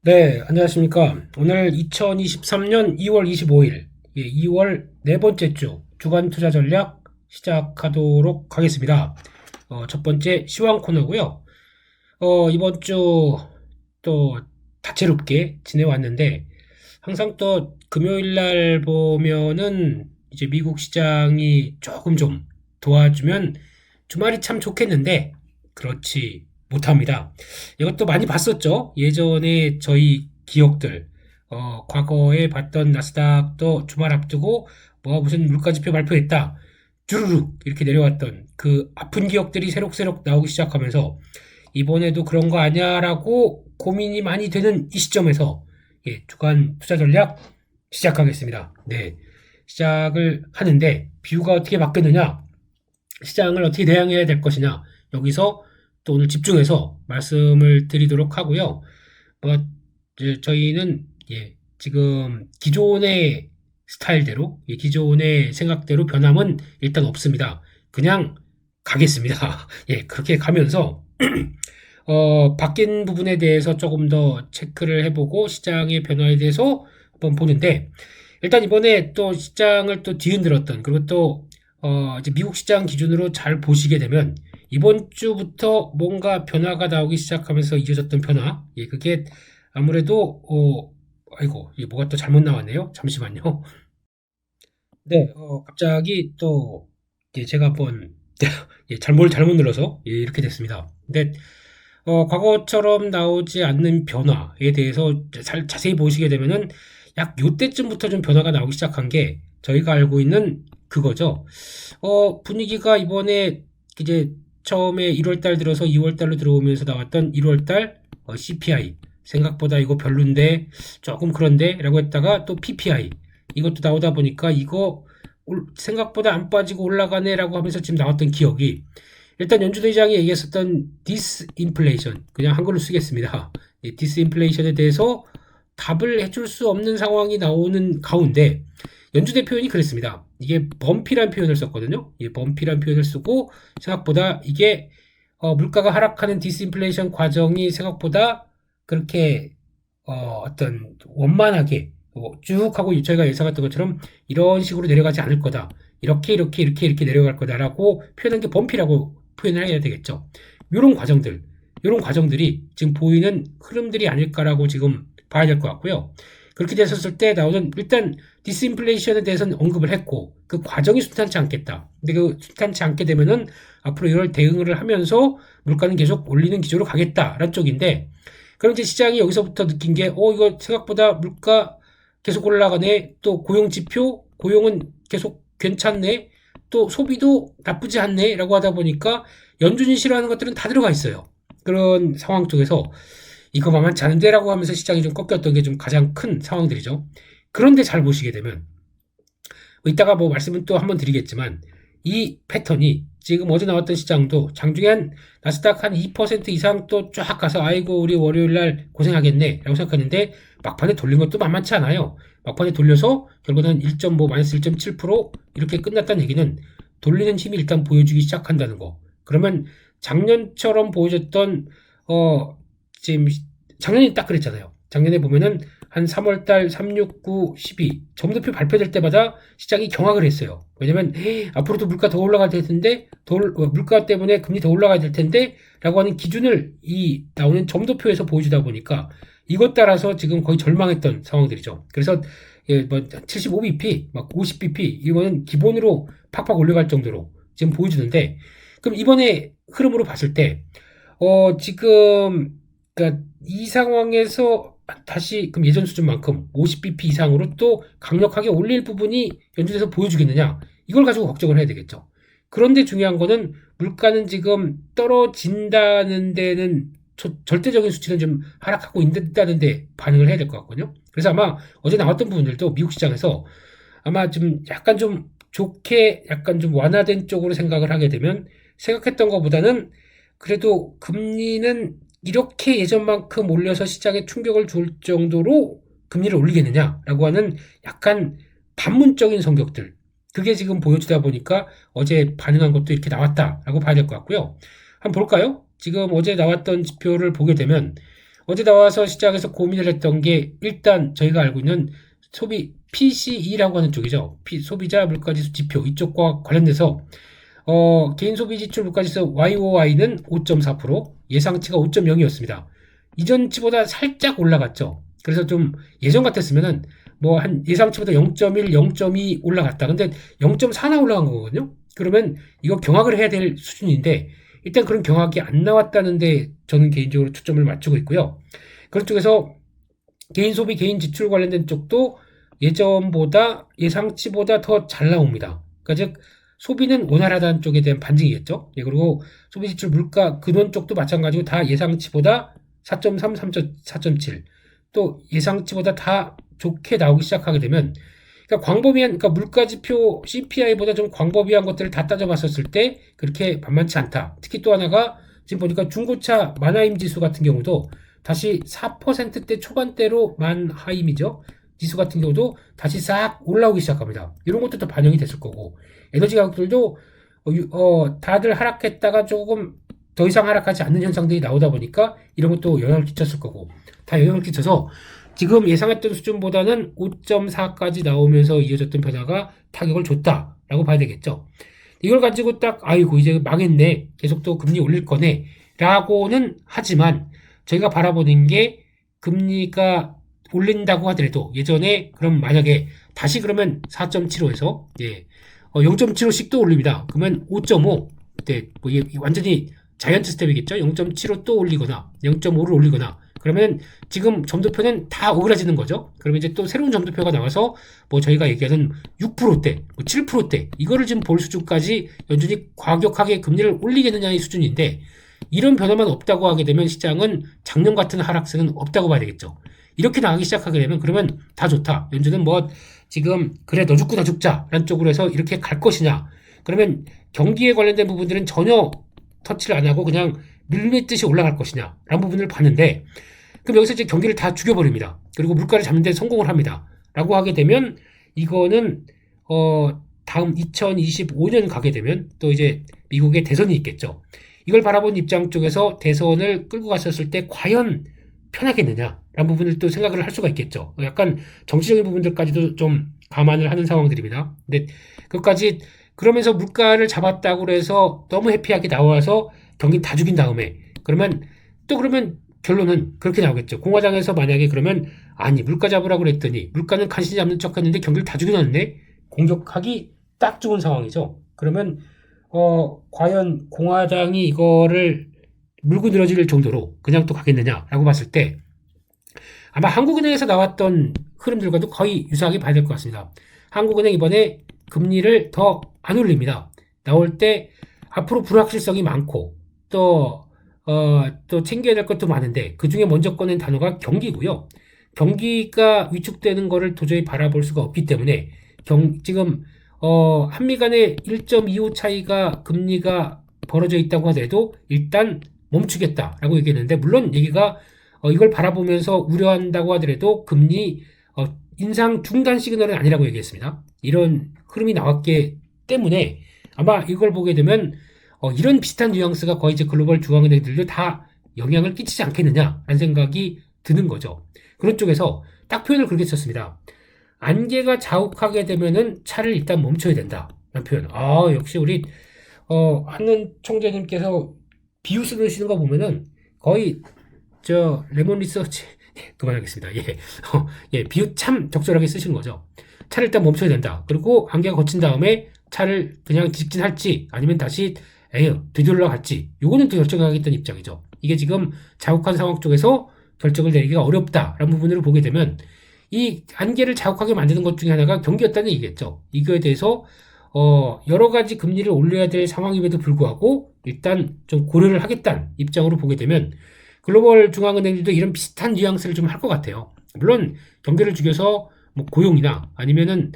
네, 안녕하십니까. 오늘 2023년 2월 25일, 2월 네 번째 주 주간 투자 전략 시작하도록 하겠습니다. 첫 번째 시황 코너고요. 이번 주 또 다채롭게 지내왔는데, 항상 또 금요일 날 보면은 이제 미국 시장이 조금 좀 도와주면 주말이 참 좋겠는데, 그렇지 못합니다. 이것도 많이 봤었죠. 예전에 저희 기억들, 과거에 봤던 나스닥도 주말 앞두고 뭐 무슨 물가지표 발표했다. 주르륵 이렇게 내려왔던 그 아픈 기억들이 새록새록 나오기 시작하면서 이번에도 그런 거 아니야라고 고민이 많이 되는 이 시점에서 주간 투자 전략 시작하겠습니다. 네, 시작을 하는데 비유가 어떻게 바뀌느냐, 시장을 어떻게 대응해야 될 것이냐, 여기서 또 오늘 집중해서 말씀을 드리도록 하고요. 뭐 이제 저희는 지금 기존의 스타일대로, 기존의 생각대로 변함은 일단 없습니다. 그냥 가겠습니다. 그렇게 가면서 바뀐 부분에 대해서 조금 더 체크를 해보고 시장의 변화에 대해서 한번 보는데, 일단 이번에 또 시장을 또 뒤흔들었던, 그리고 또 이제 미국 시장 기준으로 잘 보시게 되면 이번 주부터 뭔가 변화가 나오기 시작하면서 이어졌던 변화, 그게 아무래도 아이고, 이게 뭐가 또 잘못 나왔네요. 잠시만요. 네, 갑자기 또 제가 한번 잘못 눌러서 이렇게 됐습니다. 근데 과거처럼 나오지 않는 변화에 대해서 자세히 보시게 되면은 약 요때쯤부터 좀 변화가 나오기 시작한 게 저희가 알고 있는 그거죠. 분위기가 이번에 이제 처음에 1월 달 들어서 2월 달로 들어오면서 나왔던 1월 달 CPI, 생각보다 이거 별론데 조금 그런데 라고 했다가 또 PPI, 이것도 나오다 보니까 이거 생각보다 안 빠지고 올라가네라고 하면서 지금 나왔던 기억이, 일단 연준 의장이 얘기했었던 디스인플레이션, 그냥 한글로 쓰겠습니다. 디스인플레이션에 대해서 답을 해줄 수 없는 상황이 나오는 가운데 연준의 표현이 그랬습니다. 이게 범피란 표현을 썼거든요. 범피란 표현을 쓰고 생각보다 이게 물가가 하락하는 디스인플레이션 과정이 생각보다 그렇게 어떤 원만하게 쭉 하고 저희가 예상했던 것처럼 이런 식으로 내려가지 않을 거다. 이렇게 내려갈 거다라고 표현한 게 범피라고 표현을 해야 되겠죠. 이런 과정들이 지금 보이는 흐름들이 아닐까라고 지금 봐야 될 것 같고요. 그렇게 됐었을 때 나오는, 일단 디스인플레이션에 대해서는 언급을 했고 그 과정이 순탄치 않겠다. 근데 그 순탄치 않게 되면은 앞으로 이걸 대응을 하면서 물가는 계속 올리는 기조로 가겠다라는 쪽인데, 그럼 이제 시장이 여기서부터 느낀 게 이거 생각보다 물가 계속 올라가네. 또 고용 지표, 고용은 계속 괜찮네. 또 소비도 나쁘지 않네. 라고 하다 보니까 연준이 싫어하는 것들은 다 들어가 있어요. 그런 상황 쪽에서 이거 만만치 않은데라고 하면서 시장이 좀 꺾였던 게 좀 가장 큰 상황들이죠. 그런데 잘 보시게 되면 이따가 뭐 말씀은 또 한번 드리겠지만 이 패턴이 지금 어제 나왔던 시장도 장중에 한 나스닥 한 2% 이상 또 쫙 가서 아이고 우리 월요일 날 고생하겠네 라고 생각했는데 막판에 돌린 것도 만만치 않아요. 막판에 돌려서 결국은 1.5 마이너스 1.7% 이렇게 끝났다는 얘기는 돌리는 힘이 일단 보여주기 시작한다는 거. 그러면 작년처럼 보여줬던 지금 작년이 딱 그랬잖아요. 작년에 보면은 한 3월달 3, 6, 9, 12 점도표 발표될 때마다 시장이 경악을 했어요. 왜냐면 앞으로도 물가 더 올라가야 될 텐데 물가 때문에 금리 더 올라가야 될 텐데 라고 하는 기준을 이 나오는 점도표에서 보여주다 보니까 이것 따라서 지금 거의 절망했던 상황들이죠. 그래서 뭐 75bp, 막 50bp 이거는 기본으로 팍팍 올라갈 정도로 지금 보여주는데, 그럼 이번에 흐름으로 봤을 때 지금 그러니까 이 상황에서 다시 그럼 예전 수준만큼 50bp 이상으로 또 강력하게 올릴 부분이 연준에서 보여주겠느냐, 이걸 가지고 걱정을 해야 되겠죠. 그런데 중요한 거는 물가는 지금 떨어진다는 데는 절대적인 수치는 좀 하락하고 있다는 데 반응을 해야 될 것 같거든요. 그래서 아마 어제 나왔던 부분들도 미국 시장에서 아마 좀 약간 좀 좋게 약간 좀 완화된 쪽으로 생각을 하게 되면 생각했던 것보다는 그래도 금리는 이렇게 예전만큼 올려서 시장에 충격을 줄 정도로 금리를 올리겠느냐라고 하는 약간 반문적인 성격들, 그게 지금 보여주다 보니까 어제 반응한 것도 이렇게 나왔다라고 봐야 될 것 같고요. 한번 볼까요? 지금 어제 나왔던 지표를 보게 되면 어제 나와서 시장에서 고민을 했던 게 일단 저희가 알고 있는 소비 PCE라고 하는 쪽이죠. 소비자 물가지수 지표 이쪽과 관련돼서 개인 소비 지출 물가지수 YOY는 5.4%, 예상치가 5.0이었습니다. 이전치보다 살짝 올라갔죠. 그래서 좀 예전 같았으면은 뭐 한 예상치보다 0.1, 0.2 올라갔다. 근데 0.4나 올라간 거거든요. 그러면 이거 경악을 해야 될 수준인데 일단 그런 경악이 안 나왔다는데 저는 개인적으로 초점을 맞추고 있고요. 그런 쪽에서 개인 소비, 개인 지출 관련된 쪽도 예전보다 예상치보다 더 잘 나옵니다. 그러니까 즉 소비는 원활하다는 쪽에 대한 반증이겠죠. 예, 그리고 소비 지출 물가 근원 쪽도 마찬가지고 다 예상치보다 4.3, 4.7 또 예상치보다 다 좋게 나오기 시작하게 되면 그러니까 광범위한 그러니까 물가지표 CPI보다 좀 광범위한 것들을 다 따져봤었을 때 그렇게 만만치 않다. 특히 또 하나가 지금 보니까 중고차 만하임 지수 같은 경우도 다시 4%대 초반대로 만하임이죠. 지수 같은 경우도 다시 싹 올라오기 시작합니다. 이런 것도 또 반영이 됐을 거고 에너지 가격들도 다들 하락했다가 조금 더 이상 하락하지 않는 현상들이 나오다 보니까 이런 것도 영향을 끼쳤을 거고 다 영향을 끼쳐서 지금 예상했던 수준보다는 5.4까지 나오면서 이어졌던 변화가 타격을 줬다라고 봐야 되겠죠. 이걸 가지고 딱 아이고 이제 망했네 계속 또 금리 올릴 거네 라고는 하지만 저희가 바라보는 게 금리가 올린다고 하더라도 예전에 그럼 만약에 다시 그러면 4.75에서 0.75씩 또 올립니다. 그러면 5.5 네, 뭐 이게 완전히 자이언트 스텝이겠죠. 0.75 또 올리거나 0.5를 올리거나 그러면 지금 점도표는 다 오그라지는 거죠. 그러면 이제 또 새로운 점도표가 나와서 뭐 저희가 얘기하는 6%대, 뭐 7%대 이거를 지금 볼 수준까지 연준이 과격하게 금리를 올리겠느냐의 수준인데 이런 변화만 없다고 하게 되면 시장은 작년 같은 하락세는 없다고 봐야 되겠죠. 이렇게 나가기 시작하게 되면 그러면 다 좋다. 연준은 뭐 지금 그래 너 죽고 나 죽자라는 쪽으로 해서 이렇게 갈 것이냐. 그러면 경기에 관련된 부분들은 전혀 터치를 안 하고 그냥 밀밀듯이 올라갈 것이냐 라는 부분을 봤는데 그럼 여기서 이제 경기를 다 죽여버립니다. 그리고 물가를 잡는 데 성공을 합니다. 라고 하게 되면 이거는 다음 2025년 가게 되면 또 이제 미국의 대선이 있겠죠. 이걸 바라본 입장 쪽에서 대선을 끌고 갔었을 때 과연 편하겠느냐라는 부분을 또 생각을 할 수가 있겠죠. 약간 정치적인 부분들까지도 좀 감안을 하는 상황들입니다. 근데 그것까지 그러면서 물가를 잡았다고 해서 너무 해피하게 나와서 경기 다 죽인 다음에 그러면 결론은 그렇게 나오겠죠. 공화당에서 만약에 그러면 아니 물가 잡으라고 그랬더니 물가는 간신히 잡는 척 했는데 경기를 다 죽여놨네. 공격하기 딱 좋은 상황이죠. 그러면 과연 공화당이 이거를 물고 늘어질 정도로 그냥 또 가겠느냐라고 봤을 때 아마 한국은행에서 나왔던 흐름들과도 거의 유사하게 봐야 될 것 같습니다. 한국은행 이번에 금리를 더 안 올립니다. 나올 때 앞으로 불확실성이 많고 또 챙겨야 될 것도 많은데 그 중에 먼저 꺼낸 단어가 경기고요. 경기가 위축되는 거를 도저히 바라볼 수가 없기 때문에 지금 한미 간의 1.25 차이가 금리가 벌어져 있다고 하더라도 일단 멈추겠다라고 얘기했는데 물론 얘기가 이걸 바라보면서 우려한다고 하더라도 금리 인상 중단 시그널은 아니라고 얘기했습니다. 이런 흐름이 나왔기 때문에 아마 이걸 보게 되면 이런 비슷한 뉘앙스가 거의 이제 글로벌 중앙은행들도 다 영향을 끼치지 않겠느냐라는 생각이 드는 거죠. 그런 쪽에서 딱 표현을 그렇게 썼습니다. 안개가 자욱하게 되면은 차를 일단 멈춰야 된다. 라는 표현. 역시 우리 한은 총재님께서 비유 쓰시는 거 보면은 거의 레몬 리서치 그만하겠습니다. 비유 참 적절하게 쓰시는 거죠. 차를 일단 멈춰야 된다. 그리고 안개가 거친 다음에 차를 그냥 직진할지 아니면 다시 뒤돌러 갈지 요거는 또 결정하겠다는 입장이죠. 이게 지금 자욱한 상황 쪽에서 결정을 내리기가 어렵다라는 부분으로 보게 되면 이 안개를 자욱하게 만드는 것 중에 하나가 경기였다는 얘기겠죠. 이거에 대해서 여러 가지 금리를 올려야 될 상황임에도 불구하고 일단 좀 고려를 하겠다는 입장으로 보게 되면 글로벌 중앙은행들도 이런 비슷한 뉘앙스를 좀 할 것 같아요. 물론 경기를 죽여서 뭐 고용이나 아니면은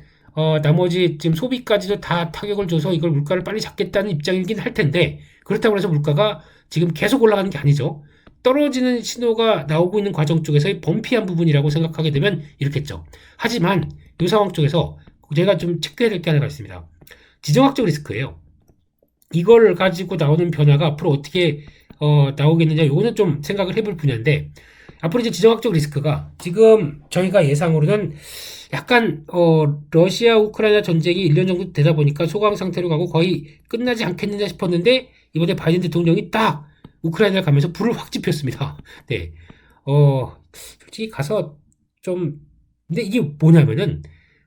나머지 지금 소비까지도 다 타격을 줘서 이걸 물가를 빨리 잡겠다는 입장이긴 할 텐데 그렇다고 해서 물가가 지금 계속 올라가는 게 아니죠. 떨어지는 신호가 나오고 있는 과정 쪽에서의 범피한 부분이라고 생각하게 되면 이렇겠죠. 하지만 이 상황 쪽에서 제가 좀 체크해야 될 게 하나가 있습니다. 지정학적 리스크예요. 이걸 가지고 나오는 변화가 앞으로 어떻게 나오겠느냐, 요거는 좀 생각을 해볼 분야인데, 앞으로 이제 지정학적 리스크가 지금 저희가 예상으로는 약간 러시아 우크라이나 전쟁이 1년 정도 되다 보니까 소강 상태로 가고 거의 끝나지 않겠느냐 싶었는데 이번에 바이든 대통령이 딱 우크라이나를 가면서 불을 확 지폈습니다. 네. 솔직히 가서 좀 근데 이게 뭐냐면은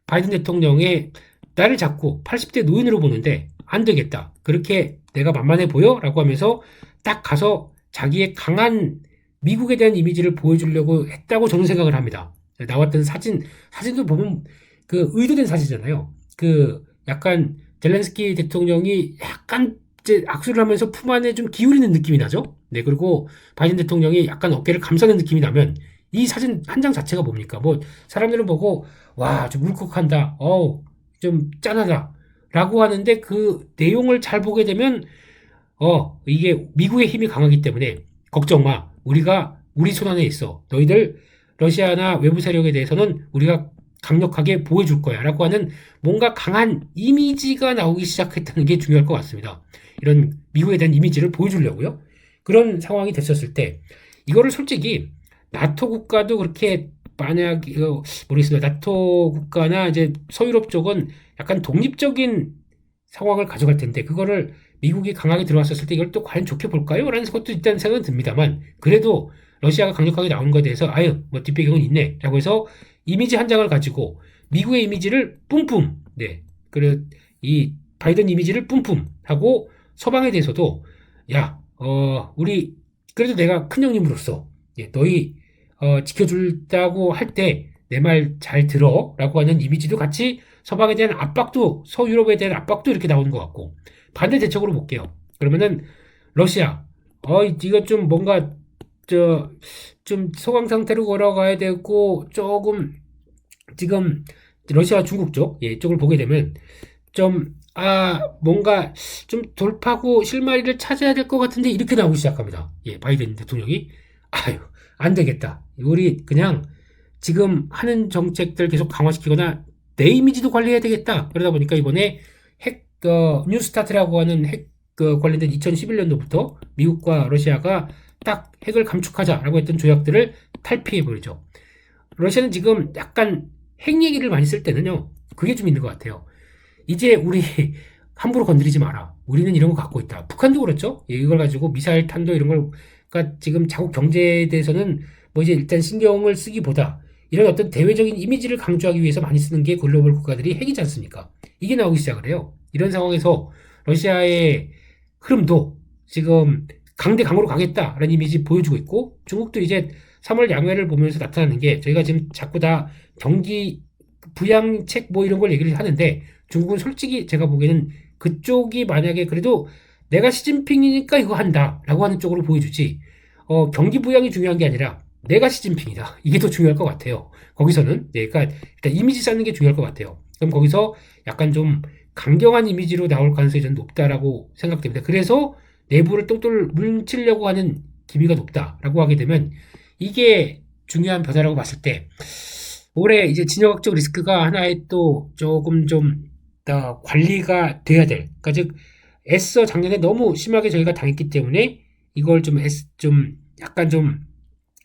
바이든 대통령의 나를 자꾸 80대 노인으로 보는데 안 되겠다. 그렇게 내가 만만해 보여? 라고 하면서 딱 가서 자기의 강한 미국에 대한 이미지를 보여주려고 했다고 저는 생각을 합니다. 나왔던 사진도 보면 그 의도된 사진이잖아요. 그 약간 젤렌스키 대통령이 약간 이제 악수를 하면서 품 안에 좀 기울이는 느낌이 나죠. 네, 그리고 바이든 대통령이 약간 어깨를 감싸는 느낌이 나면 이 사진 한 장 자체가 뭡니까? 뭐 사람들은 보고 와, 좀 울컥한다. 좀 짠하다. 라고 하는데 그 내용을 잘 보게 되면 이게 미국의 힘이 강하기 때문에 걱정 마. 우리가 우리 손 안에 있어. 너희들 러시아나 외부 세력에 대해서는 우리가 강력하게 보여줄 거야. 라고 하는 뭔가 강한 이미지가 나오기 시작했다는 게 중요할 것 같습니다. 이런 미국에 대한 이미지를 보여주려고요. 그런 상황이 됐었을 때 이거를 솔직히 나토 국가도 그렇게 만약 모르겠습니다. 나토 국가나 이제 서유럽 쪽은 약간 독립적인 상황을 가져갈 텐데 그거를 미국이 강하게 들어왔었을 때 이걸 또 과연 좋게 볼까요? 라는 것도 일단 생각은 듭니다만 그래도 러시아가 강력하게 나오는 것에 대해서 아유 뭐 뒷배경은 있네 라고 해서 이미지 한 장을 가지고 미국의 이미지를 뿜뿜 네 그래 이 바이든 이미지를 뿜뿜 하고 서방에 대해서도 야 우리 그래도 내가 큰 형님으로서 너희 지켜준다고 할 때 내 말 잘 들어 라고 하는 이미지도 같이 서방에 대한 압박도 서유럽에 대한 압박도 이렇게 나오는 것 같고 반대 대책으로 볼게요. 그러면은 러시아 이거 좀 뭔가 좀 소강 상태로 걸어가야 되고 조금 지금 러시아 중국 쪽을 보게 되면 좀 뭔가 좀 돌파구 실마리를 찾아야 될 것 같은데 이렇게 나오기 시작합니다. 바이든 대통령이 아유 안 되겠다. 우리 그냥 지금 하는 정책들 계속 강화시키거나 내 이미지도 관리해야 되겠다. 그러다 보니까 이번에 뉴스타트라고 하는 핵 관련된 2011년도부터 미국과 러시아가 딱 핵을 감축하자라고 했던 조약들을 탈피해버리죠. 러시아는 지금 약간 핵 얘기를 많이 쓸 때는요. 그게 좀 있는 것 같아요. 이제 우리 함부로 건드리지 마라. 우리는 이런 거 갖고 있다. 북한도 그렇죠. 이걸 가지고 미사일 탄도 이런 걸 그러니까 지금 자국 경제에 대해서는 뭐 이제 일단 신경을 쓰기보다 이런 어떤 대외적인 이미지를 강조하기 위해서 많이 쓰는 게 글로벌 국가들이 핵이지 않습니까? 이게 나오기 시작을 해요. 이런 상황에서 러시아의 흐름도 지금 강대강으로 가겠다라는 이미지 보여주고 있고 중국도 이제 3월 양회를 보면서 나타나는 게 저희가 지금 자꾸 다 경기 부양책 뭐 이런 걸 얘기를 하는데 중국은 솔직히 제가 보기에는 그쪽이 만약에 그래도 내가 시진핑이니까 이거 한다라고 하는 쪽으로 보여주지 경기 부양이 중요한 게 아니라 내가 시진핑이다. 이게 더 중요할 것 같아요. 거기서는. 그러니까 일단 이미지 쌓는 게 중요할 것 같아요. 그럼 거기서 약간 좀 강경한 이미지로 나올 가능성이 좀 높다라고 생각됩니다. 그래서 내부를 똘똘 뭉치려고 하는 기미가 높다라고 하게 되면 이게 중요한 변화라고 봤을 때 올해 이제 진영학적 리스크가 하나의 또 조금 좀 관리가 돼야 될. 그러니까 즉 애써 작년에 너무 심하게 저희가 당했기 때문에 이걸 좀 약간 좀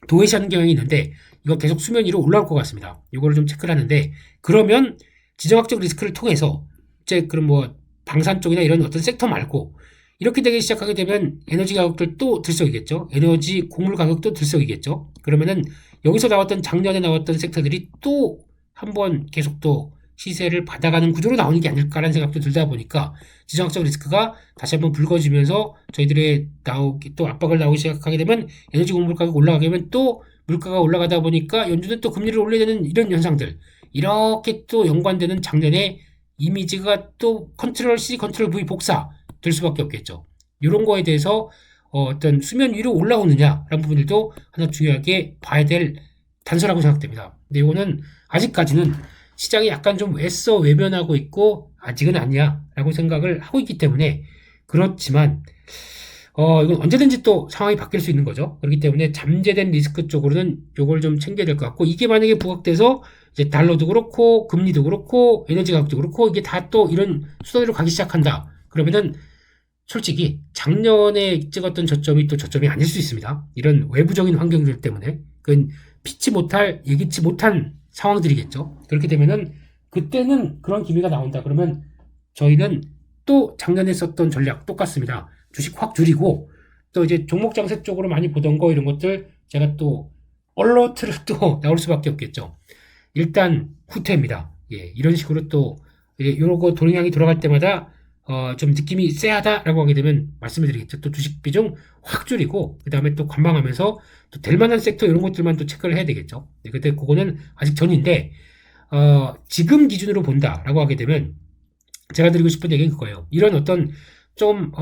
도외시하는 경향이 있는데 이거 계속 수면 위로 올라올 것 같습니다. 이거를 좀 체크를 하는데 그러면 지정학적 리스크를 통해서 이제 그럼 뭐 방산 쪽이나 이런 어떤 섹터 말고 이렇게 되기 시작하게 되면 에너지 가격들도 들썩이겠죠. 에너지 곡물 가격도 들썩이겠죠. 그러면은 여기서 나왔던 작년에 나왔던 섹터들이 또 한번 계속 또 시세를 받아가는 구조로 나오는 게 아닐까라는 생각도 들다 보니까 지정학적 리스크가 다시 한번 불거지면서 저희들의 또 압박을 나오기 시작하게 되면 에너지 곡물 가격 올라가게 되면 또 물가가 올라가다 보니까 연준은 또 금리를 올려야 되는 이런 현상들 이렇게 또 연관되는 작년에 이미지가 또 컨트롤 C, 컨트롤 V 복사 될 수밖에 없겠죠. 이런 거에 대해서 어떤 수면 위로 올라오느냐라는 부분들도 하나 중요하게 봐야 될 단서라고 생각됩니다. 근데 이거는 아직까지는 시장이 약간 좀 애써 외면하고 있고 아직은 아니야 라고 생각을 하고 있기 때문에 그렇지만 이건 언제든지 또 상황이 바뀔 수 있는 거죠. 그렇기 때문에 잠재된 리스크 쪽으로는 이걸 좀 챙겨야 될 것 같고 이게 만약에 부각돼서 이제 달러도 그렇고 금리도 그렇고 에너지 가격도 그렇고 이게 다 또 이런 수단으로 가기 시작한다. 그러면은 솔직히 작년에 찍었던 저점이 또 저점이 아닐 수 있습니다. 이런 외부적인 환경들 때문에 그건 피치 못할 예기치 못한 상황들이겠죠. 그렇게 되면은 그때는 그런 기미가 나온다. 그러면 저희는 또 작년에 썼던 전략 똑같습니다. 주식 확 줄이고 또 이제 종목 장세 쪽으로 많이 보던 거 이런 것들 제가 또 얼러트를 또 나올 수밖에 없겠죠. 일단 후퇴입니다. 예, 이런 식으로 또 이런 거 동향이 돌아갈 때마다 좀 느낌이 쎄하다라고 하게 되면 말씀을 드리겠죠. 또 주식 비중 확 줄이고 그 다음에 또 관망하면서 또 될 만한 섹터 이런 것들만 또 체크를 해야 되겠죠. 네, 근데 그거는 아직 전인데 지금 기준으로 본다라고 하게 되면 제가 드리고 싶은 얘기는 그거예요. 이런 어떤 좀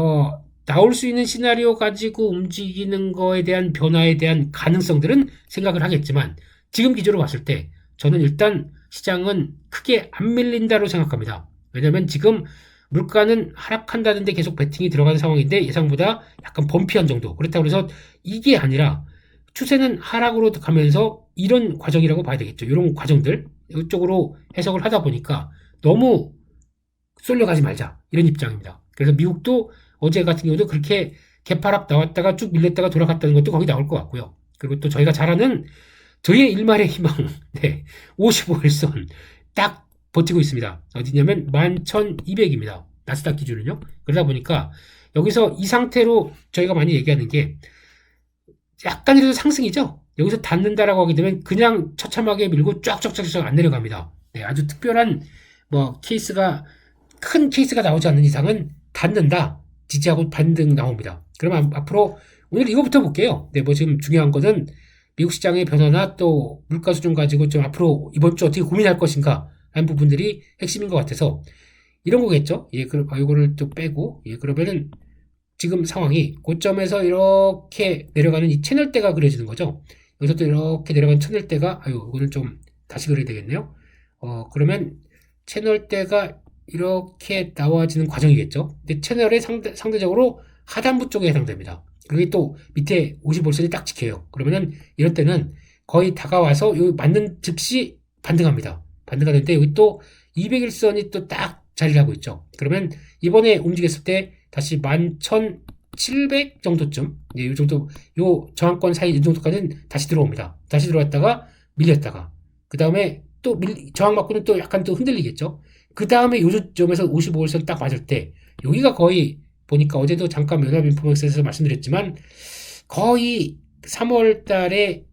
나올 수 있는 시나리오 가지고 움직이는 거에 대한 변화에 대한 가능성들은 생각을 하겠지만 지금 기준으로 봤을 때 저는 일단 시장은 크게 안 밀린다고 생각합니다. 왜냐하면 지금 물가는 하락한다는데 계속 베팅이 들어가는 상황인데 예상보다 약간 범피한 정도. 그렇다고 해서 이게 아니라 추세는 하락으로 가면서 이런 과정이라고 봐야 되겠죠. 이런 과정들 이쪽으로 해석을 하다 보니까 너무 쏠려가지 말자 이런 입장입니다. 그래서 미국도 어제 같은 경우도 그렇게 개파락 나왔다가 쭉 밀렸다가 돌아갔다는 것도 거기 나올 것 같고요. 그리고 또 저희가 잘 아는 저희의 일말의 희망 네, 55일선 딱 버티고 있습니다. 어디냐면 11,200입니다. 나스닥 기준은요. 그러다 보니까 여기서 이 상태로 저희가 많이 얘기하는 게 약간이라도 상승이죠. 여기서 닿는다라고 하게 되면 그냥 처참하게 밀고 쫙쫙쫙쫙 안 내려갑니다. 네, 아주 특별한 뭐 케이스가 큰 케이스가 나오지 않는 이상은 닿는다. 지지하고 반등 나옵니다. 그러면 앞으로 오늘 이거부터 볼게요. 네, 뭐 지금 중요한 거는 미국 시장의 변화나 또 물가 수준 가지고 좀 앞으로 이번 주 어떻게 고민할 것인가 하는 부분들이 핵심인 것 같아서 이런 거겠죠. 예, 그럼 이거를 또 빼고 예, 그러면은 지금 상황이 고점에서 이렇게 내려가는 이 채널대가 그려지는 거죠. 여기서 또 이렇게 내려가는 채널대가 이거는 좀 다시 그려야 되겠네요. 그러면 채널대가 이렇게 나와지는 과정이겠죠. 근데 채널의 상대적으로 하단부 쪽에 해당됩니다. 그게 또 밑에 55선이 딱 지켜요. 그러면은 이럴 때는 거의 다가와서 여기 맞는 즉시 반등합니다. 반등하는데 여기 또 200일선이 또 딱 자리를 하고 있죠. 그러면 이번에 움직였을 때 다시 11,700 정도쯤, 이 정도, 요 저항권 사이 이 정도까지는 다시 들어옵니다. 다시 들어왔다가 밀렸다가, 그 다음에 또 저항 맞고는 또 약간 또 흔들리겠죠. 그 다음에 요 점에서 55일선 딱 맞을 때, 여기가 거의 보니까 어제도 잠깐 연합인포맥스에서 말씀드렸지만, 거의 3월 달에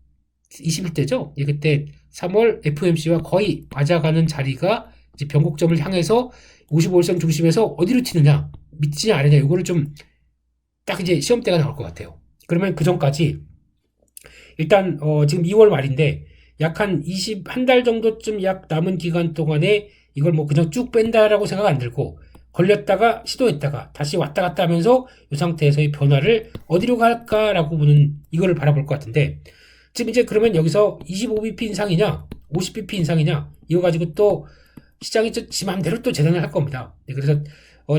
21대죠. 예, 그때 3월 FOMC와 거의 맞아가는 자리가 이제 변곡점을 향해서 55일선 중심에서 어디로 튀느냐, 미치냐 아니냐, 이거를 좀 딱 이제 시험대가 나올 것 같아요. 그러면 그 전까지 일단 지금 2월 말인데 약 한 한 달 정도쯤 약 남은 기간 동안에 이걸 뭐 그냥 쭉 뺀다라고 생각 안 들고 걸렸다가 시도했다가 다시 왔다 갔다 하면서 이 상태에서의 변화를 어디로 갈까라고 보는 이거를 바라볼 것 같은데 지금 이제 그러면 여기서 25bp 인상이냐 50bp 인상이냐 이거 가지고 또 시장이 지 맘대로 또 재단을 할 겁니다. 네, 그래서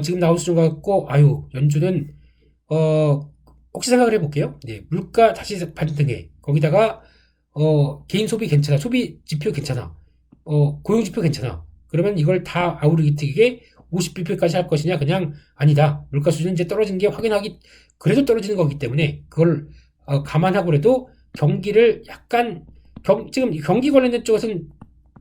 지금 나올 수준 같고 연준은 혹시 생각을 해볼게요. 네, 물가 다시 반등해. 거기다가 개인 소비 괜찮아. 소비 지표 괜찮아. 고용 지표 괜찮아. 그러면 이걸 다 아우르기트게 50bp까지 할 것이냐? 그냥 아니다. 물가 수준 이제 떨어지는 게 확인하기 그래도 떨어지는 거기 때문에 그걸 감안하고라도 경기를 약간 지금 경기 관련된 쪽에서는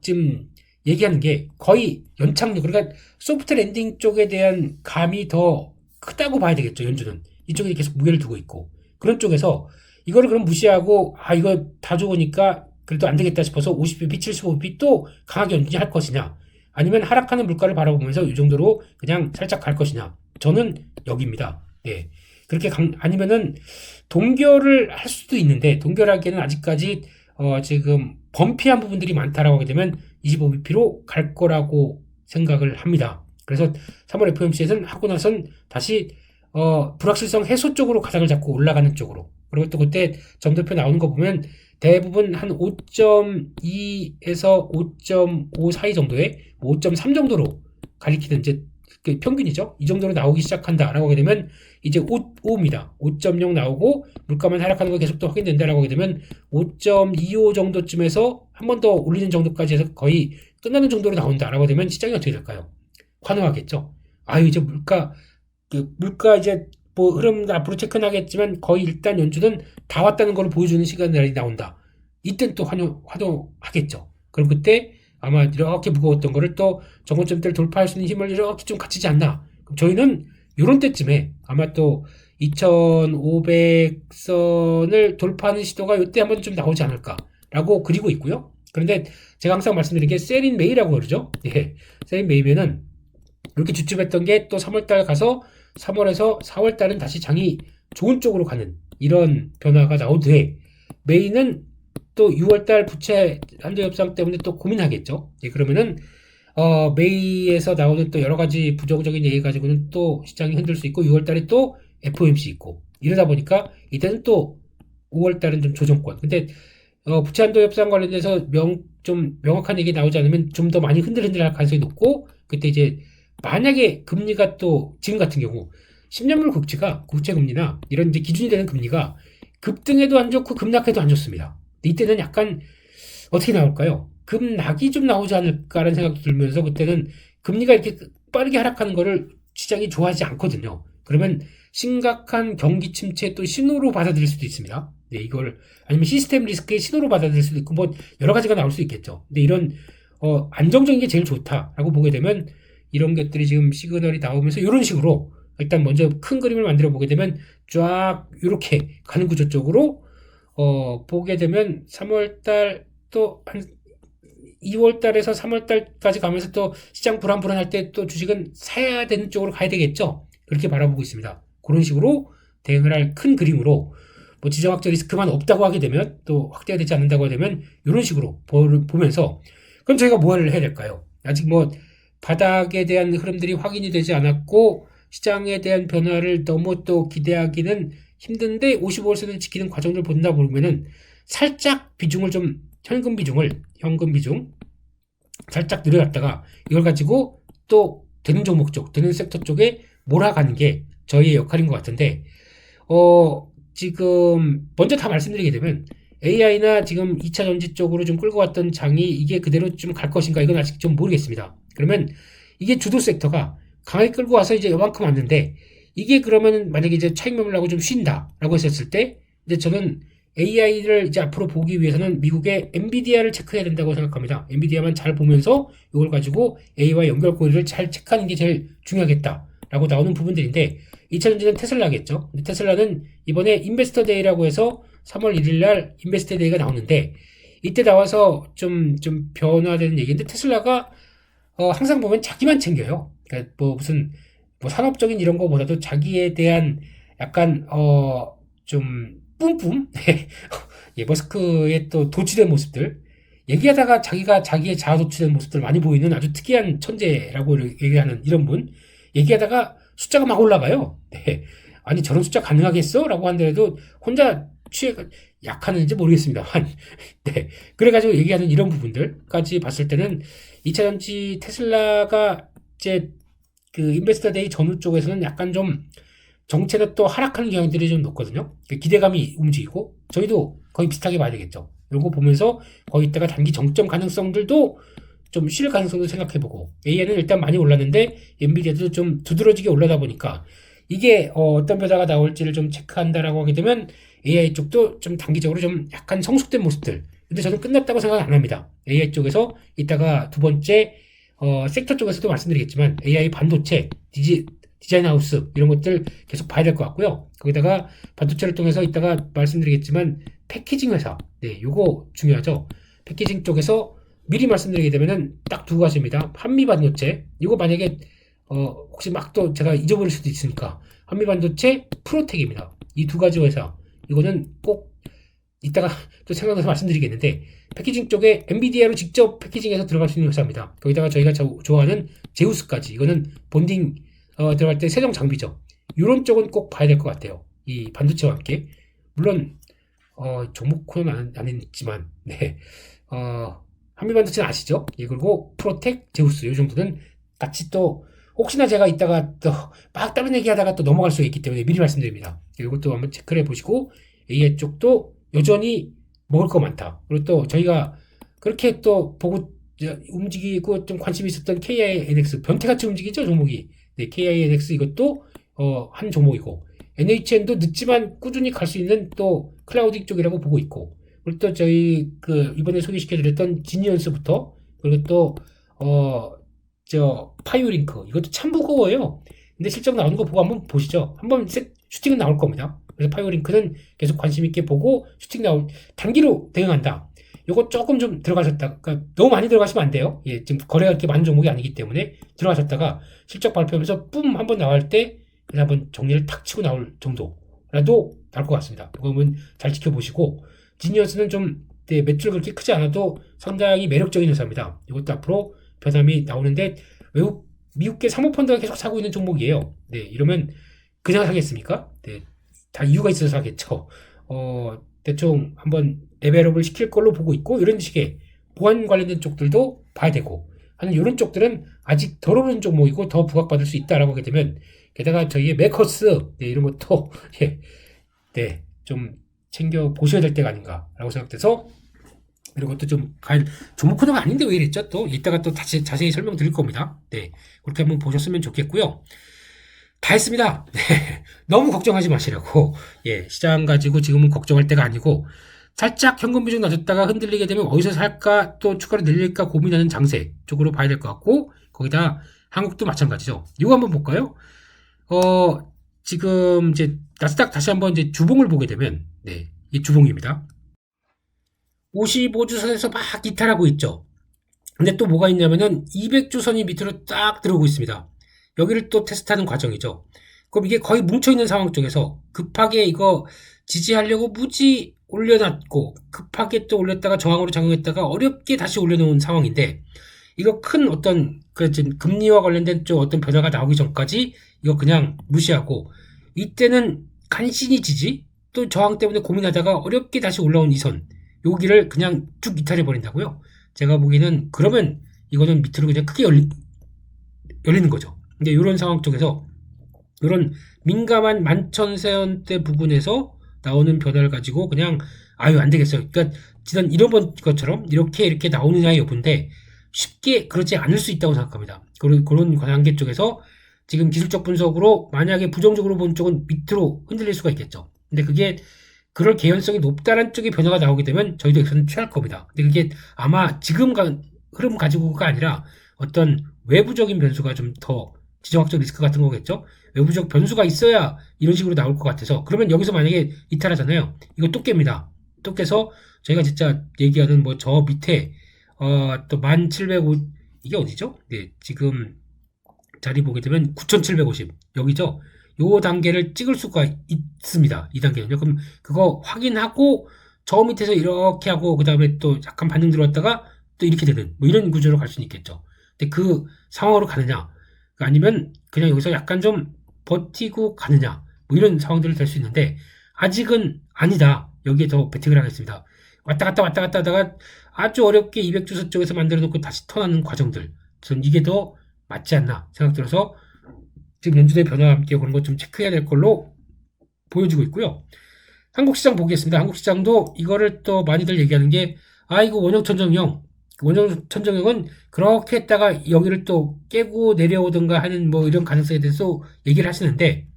지금 얘기하는 게 거의 연착륙 그러니까 소프트 랜딩 쪽에 대한 감이 더 크다고 봐야 되겠죠. 연준은 이쪽에 계속 무게를 두고 있고 그런 쪽에서 이거를 그럼 무시하고 이거 다 좋으니까 그래도 안 되겠다 싶어서 50bp, 75bp 또 강하게 연준이 할 것이냐 아니면 하락하는 물가를 바라보면서 이 정도로 그냥 살짝 갈 것이냐 저는 여기입니다. 네. 그렇게 아니면은 동결을 할 수도 있는데 동결하기에는 아직까지 지금 범피한 부분들이 많다라고 하게 되면 25bp로 갈 거라고 생각을 합니다. 그래서 3월 FOMC에서는 하고 나선 다시 불확실성 해소 쪽으로 가닥을 잡고 올라가는 쪽으로 그리고 또 그때 점도표 나오는 거 보면 대부분 한 5.2에서 5.5 사이 정도에 5.3 정도로 가리키는 이제 평균이죠. 이 정도로 나오기 시작한다라고 하게 되면 이제 5입니다. 5.0 나오고 물가만 하락하는 거 계속 또 확인된다라고 하게 되면 5.25 정도쯤에서 한 번 더 올리는 정도까지 해서 거의 끝나는 정도로 나온다라고 되면 시장이 어떻게 될까요? 환호하겠죠. 이제 물가 그 물가 이제 뭐 흐름 앞으로 체크하겠지만 거의 일단 연준은 다 왔다는 걸 보여주는 시간이 나온다. 이땐 또 환호하겠죠. 그럼 그때 아마 이렇게 무거웠던 거를 또 정고점대를 돌파할 수 있는 힘을 이렇게 좀 갖추지 않나. 그럼 저희는 요런 때쯤에 아마 또 2500선을 돌파하는 시도가 이때 한번 좀 나오지 않을까라고 그리고 있고요. 그런데 제가 항상 말씀드린 게 셀인 메이라고 그러죠. 예. 셀인 메이면은 이렇게 주춤했던 게 또 3월달 가서 3월에서 4월달은 다시 장이 좋은 쪽으로 가는 이런 변화가 나오되 메이는 또 6월달 부채 한도 협상 때문에 또 고민하겠죠. 예, 그러면은 메이에서 나오는 또 여러 가지 부정적인 얘기 가지고는 또 시장이 흔들 수 있고 6월달에 또 FOMC 있고 이러다 보니까 이때는 또 5월달은 좀 조정권. 근데 부채 한도 협상 관련돼서 좀 명확한 얘기 나오지 않으면 좀 더 많이 흔들흔들할 가능성이 높고 그때 이제 만약에 금리가 또 지금 같은 경우 10년물 국채가 국채 금리나 이런 이제 기준이 되는 금리가 급등해도 안 좋고 급락해도 안 좋습니다. 이때는 약간 어떻게 나올까요? 급락이 좀 나오지 않을까라는 생각도 들면서 그때는 금리가 이렇게 빠르게 하락하는 거를 시장이 좋아하지 않거든요. 그러면 심각한 경기 침체 또 신호로 받아들일 수도 있습니다. 네, 이걸 아니면 시스템 리스크의 신호로 받아들일 수도 있고 뭐 여러 가지가 나올 수 있겠죠. 근데 이런 안정적인 게 제일 좋다라고 보게 되면 이런 것들이 지금 시그널이 나오면서 이런 식으로 일단 먼저 큰 그림을 만들어 보게 되면 쫙 이렇게 가는 구조 쪽으로 보게 되면 3월달 또 한 2월달에서 3월달까지 가면서 또 시장 불안할 때 또 주식은 사야 되는 쪽으로 가야 되겠죠. 그렇게 바라보고 있습니다. 그런 식으로 대응을 할 큰 그림으로 뭐 지정학적 리스크만 없다고 하게 되면 또 확대가 되지 않는다고 하게 되면 이런 식으로 보면서 그럼 저희가 뭘 해야 될까요? 아직 뭐 바닥에 대한 흐름들이 확인이 되지 않았고 시장에 대한 변화를 너무 또 기대하기는 힘든데 55월선을 지키는 과정을 본다 보면은 살짝 비중을 좀 현금 비중 살짝 늘어났다가 이걸 가지고 또 되는 종목 쪽, 되는 섹터 쪽에 몰아가는 게 저희의 역할인 것 같은데 지금 먼저 다 말씀드리게 되면 AI나 지금 2차 전지 쪽으로 좀 끌고 왔던 장이 이게 그대로 좀 갈 것인가 이건 아직 좀 모르겠습니다. 그러면 이게 주도 섹터가 강하게 끌고 와서 이제 요만큼 왔는데 이게 그러면 만약에 이제 차익 매물하고 좀 쉰다라고 했었을 때 이제 저는 AI를 이제 앞으로 보기 위해서는 미국의 엔비디아를 체크해야 된다고 생각합니다. 엔비디아만 잘 보면서 이걸 가지고 A와 연결고리를 잘 체크하는 게 제일 중요하겠다라고 나오는 부분들인데 2차 전지는 테슬라겠죠. 근데 테슬라는 이번에 인베스터 데이라고 해서 3월 1일 날 인베스터 데이가 나오는데 이때 나와서 좀 변화되는 얘기인데 테슬라가 항상 보면 자기만 챙겨요. 그러니까 뭐 무슨 뭐 산업적인 이런 거보다도 자기에 대한 약간 좀 뿜뿜 예, 머스크의 또 도취된 모습들 얘기하다가 자기가 자기의 자아 도취된 모습들 많이 보이는 아주 특이한 천재라고 얘기하는 이런 분 얘기하다가 숫자가 막 올라가요. 네. 아니 저런 숫자 가능하겠어? 라고 한데도 혼자 취해 약하는지 모르겠습니다만 네. 그래가지고 얘기하는 이런 부분들까지 봤을 때는 2차 전지 테슬라가 이제 그 인베스터 데이 전후 쪽에서는 약간 좀 정체가 또 하락하는 경향들이 좀 높거든요. 기대감이 움직이고 저희도 거의 비슷하게 봐야 되겠죠. 이거 보면서 거의 이따가 단기 정점 가능성들도 좀 쉴 가능성도 생각해보고 AI는 일단 많이 올랐는데 엔비디아도 좀 두드러지게 올라다 보니까 이게 어떤 변화가 나올지를 좀 체크한다라고 하게 되면 AI 쪽도 좀 단기적으로 좀 약간 성숙된 모습들. 근데 저는 끝났다고 생각 안 합니다. AI 쪽에서 이따가 두 번째 섹터 쪽에서도 말씀드리겠지만 AI 반도체, 디자인 하우스 이런 것들 계속 봐야 될 것 같고요. 거기다가 반도체를 통해서 이따가 말씀드리겠지만 패키징 회사, 네, 요거 중요하죠. 패키징 쪽에서 미리 말씀드리게 되면은 딱 두 가지입니다. 한미 반도체, 이거 만약에 혹시 막 또 제가 잊어버릴 수도 있으니까 한미 반도체, 프로텍입니다. 이 두 가지 회사, 이거는 꼭 이따가 또 생각나서 말씀드리겠는데 패키징 쪽에 엔비디아로 직접 패키징해서 들어갈 수 있는 회사입니다. 거기다가 저희가 좋아하는 제우스까지 이거는 본딩 들어갈 때 세정 장비죠. 이런 쪽은 꼭 봐야 될 것 같아요. 이 반도체와 함께 물론 종목 코너는 아니지만 네. 한미 반도체는 아시죠? 예, 그리고 프로텍, 제우스 이 정도는 같이 또 혹시나 제가 이따가 또 막 다른 얘기하다가 또 넘어갈 수 있기 때문에 미리 말씀드립니다. 이것도 한번 체크를 해보시고 AI 쪽도 여전히 먹을 거 많다. 그리고 또 저희가 그렇게 또 보고 움직이고 좀 관심이 있었던 KINX 변태같이 움직이죠 종목이. 네, KINX 이것도 한 종목이고, NHN도 늦지만 꾸준히 갈 수 있는 또 클라우딩 쪽이라고 보고 있고, 그리고 또 저희 이번에 소개시켜드렸던 지니언스부터, 그리고 또 파이오링크, 이것도 참 무거워요. 근데 실적 나오는 거 보고 한번 보시죠. 한번 슈팅은 나올 겁니다. 그래서 파이오링크는 계속 관심 있게 보고 슈팅 단기로 대응한다. 요거 조금 좀 들어가셨다가, 그러니까 너무 많이 들어가시면 안 돼요. 예, 지금 거래가 그렇게 많은 종목이 아니기 때문에 들어가셨다가 실적 발표하면서 뿜 한번 나올 때 그냥 한번 정리를 탁 치고 나올 정도라도 나올 것 같습니다. 이거 한번 잘 지켜보시고, 지니어스는 좀 매출 그렇게 크지 않아도 상당히 매력적인 회사입니다. 이것도 앞으로 변함이 나오는데, 미국계 사모펀드가 계속 사고 있는 종목이에요. 네, 이러면 그냥 사겠습니까? 네, 다 이유가 있어서 사겠죠. 대충 한번 레벨업을 시킬 걸로 보고 있고, 이런 식의 보안 관련된 쪽들도 봐야 되고 하는 이런 쪽들은 아직 덜 오른 종목이고 더 부각받을 수 있다라고 하게 되면, 게다가 저희의 메커스, 네, 이런 것도 예, 네, 좀 챙겨 보셔야 될 때가 아닌가라고 생각돼서, 그리고 또 좀 종목 코너가 아닌데 왜 이랬죠? 또 이따가 또 다시 자세히 설명드릴 겁니다. 네, 그렇게 한번 보셨으면 좋겠고요. 다 했습니다. 네, 너무 걱정하지 마시라고. 예, 시장 가지고 지금은 걱정할 때가 아니고, 살짝 현금 비중 낮았다가 흔들리게 되면 어디서 살까 또 추가로 늘릴까 고민하는 장세 쪽으로 봐야 될 것 같고, 거기다 한국도 마찬가지죠. 이거 한번 볼까요? 지금 이제 나스닥 다시 한번 이제 주봉을 보게 되면, 네, 이 주봉입니다. 55주선에서 막 이탈하고 있죠. 근데 또 뭐가 있냐면은 200주선이 밑으로 딱 들어오고 있습니다. 여기를 또 테스트하는 과정이죠. 그럼 이게 거의 뭉쳐있는 상황 쪽에서 급하게 이거 지지하려고 무지 올려놨고, 급하게 또 올렸다가 저항으로 작용했다가 어렵게 다시 올려놓은 상황인데, 이거 큰 어떤 금리와 관련된 좀 어떤 변화가 나오기 전까지 이거 그냥 무시하고, 이때는 간신히 지지, 또 저항 때문에 고민하다가 어렵게 다시 올라온 이 선, 여기를 그냥 쭉 이탈해 버린다고요? 제가 보기에는 그러면 이거는 밑으로 그냥 크게 열리는 거죠. 근데 이런 상황 쪽에서 이런 민감한 11,000세원대 부분에서 나오는 변화를 가지고 그냥 아유 안 되겠어요. 그러니까 지난 이런 것처럼 이렇게 나오느냐의 여부인데, 쉽게 그렇지 않을 수 있다고 생각합니다. 그런 관계 쪽에서 지금 기술적 분석으로 만약에 부정적으로 본 쪽은 밑으로 흔들릴 수가 있겠죠. 근데 그게 그럴 개연성이 높다는 쪽의 변화가 나오게 되면 저희도 여기서는 취할 겁니다. 근데 그게 아마 지금 흐름 가지고가 아니라 어떤 외부적인 변수가 좀 더 지정학적 리스크 같은 거겠죠. 외부적 변수가 있어야 이런 식으로 나올 것 같아서, 그러면 여기서 만약에 이탈하잖아요. 이거 또 깹니다. 또 깨서 저희가 진짜 얘기하는 뭐 저 밑에 또 1705, 이게 어디죠? 네, 지금 자리 보게 되면 9750 여기죠. 요 단계를 찍을 수가 있습니다. 이 단계는요. 그럼 그거 확인하고 저 밑에서 이렇게 하고 그 다음에 또 약간 반등 들어왔다가 또 이렇게 되는 뭐 이런 구조로 갈 수는 있겠죠. 근데 그 상황으로 가느냐, 아니면 그냥 여기서 약간 좀 버티고 가느냐, 뭐 이런 상황들이 될 수 있는데, 아직은 아니다. 여기에 더 베팅을 하겠습니다. 왔다 갔다 하다가 아주 어렵게 200주선 쪽에서 만들어 놓고 다시 턴하는 과정들, 전 이게 더 맞지 않나 생각 들어서 지금 연준의 변화와 함께 그런 것 좀 체크해야 될 걸로 보여지고 있고요. 한국 시장 보겠습니다. 한국 시장도 이거를 또 많이들 얘기하는 게, 이거 원형 천정형은 그렇게 했다가 여기를 또 깨고 내려오든가 하는 뭐 이런 가능성에 대해서 얘기를 하시는데,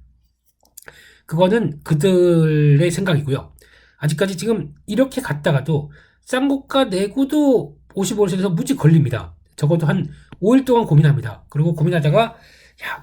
그거는 그들의 생각이고요. 아직까지 지금 이렇게 갔다가도 쌍고가 내구도 55선에서 무지 걸립니다. 적어도 한 5일 동안 고민합니다. 그리고 고민하다가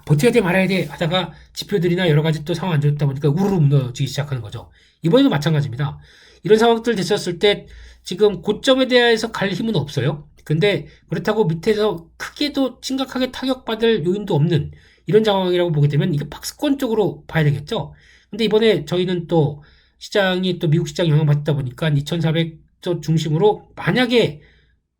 버텨야 돼 말아야 돼 하다가 지표들이나 여러 가지 또 상황 안 좋다 보니까 우르르 무너지기 시작하는 거죠. 이번에도 마찬가지입니다. 이런 상황들 됐었을 때 지금 고점에 대해서 갈 힘은 없어요. 근데 그렇다고 밑에서 크게도 심각하게 타격받을 요인도 없는 이런 상황이라고 보게 되면 이게 박스권 쪽으로 봐야 되겠죠. 근데 이번에 저희는 또 시장이 또 미국 시장 영향받다 보니까 2400조 중심으로, 만약에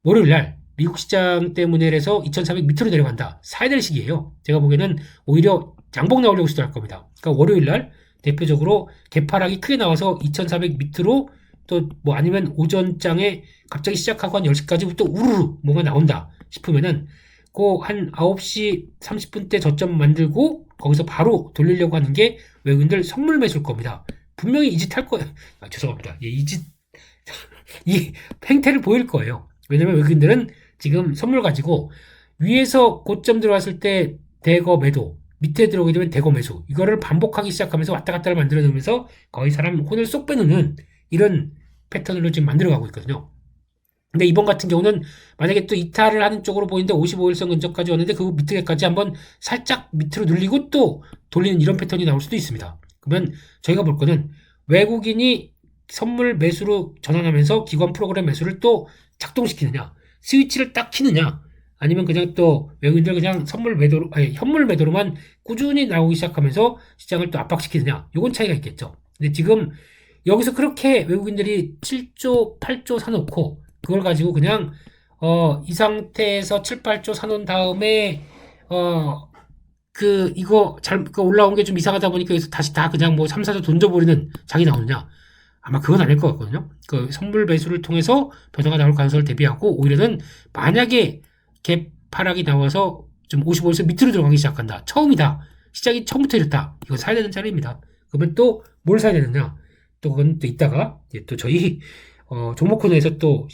월요일날 미국 시장 때문에 해서 2400 밑으로 내려간다, 사야 될 시기예요. 제가 보기에는 오히려 양봉 나오려고 시도할 겁니다. 그러니까 월요일날 대표적으로 개파락이 크게 나와서 2400 밑으로, 또 뭐 아니면 오전장에 갑자기 시작하고 한 10시까지부터 우르르 뭐가 나온다 싶으면은 그 한 9시 30분대 저점 만들고 거기서 바로 돌리려고 하는 게 외국인들 선물 매수일 겁니다. 분명히 이 짓 할 거예요. 죄송합니다. 이 행태를 보일 거예요. 왜냐면 외국인들은 지금 선물 가지고 위에서 고점 들어왔을 때 대거 매도, 밑에 들어오게 되면 대거 매수. 이거를 반복하기 시작하면서 왔다 갔다를 만들어 놓으면서 거의 사람 혼을 쏙 빼놓는 이런 패턴으로 지금 만들어가고 있거든요. 근데 이번 같은 경우는 만약에 또 이탈을 하는 쪽으로 보이는데 55일선 근처까지 왔는데 그 밑에까지 한번 살짝 밑으로 눌리고 또 돌리는 이런 패턴이 나올 수도 있습니다. 그러면 저희가 볼 거는 외국인이 선물 매수로 전환하면서 기관 프로그램 매수를 또 작동시키느냐, 스위치를 딱 키느냐, 아니면 그냥 또 외국인들 그냥 선물 매도로, 아니, 현물 매도로만 꾸준히 나오기 시작하면서 시장을 또 압박시키느냐, 요건 차이가 있겠죠. 근데 지금 여기서 그렇게 외국인들이 7조, 8조 사놓고 그걸 가지고 그냥 이 상태에서 7, 8조 사놓은 다음에 이거 올라온 게 좀 이상하다 보니까 여기서 다시 다 그냥 뭐 3, 4조 던져버리는 장이 나오느냐? 아마 그건 아닐 것 같거든요. 그 선물 매수를 통해서 변화가 나올 가능성을 대비하고 오히려는 만약에 갭 하락이 나와서 좀 55에서 밑으로 들어가기 시작한다. 처음이다. 시작이 처음부터 이랬다. 이거 사야 되는 자리입니다. 그러면 또 뭘 사야 되느냐? 또 그건 또 이따가 또 저희 종목 코너에서 또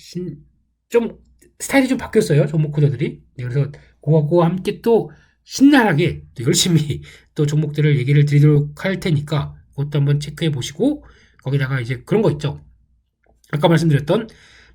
좀 스타일이 좀 바뀌었어요. 종목 코너들이. 그래서 그거와 함께 또 신나게 또 열심히 또 종목들을 얘기를 드리도록 할 테니까 그것도 한번 체크해 보시고 거기다가 이제 그런 거 있죠. 아까 말씀드렸던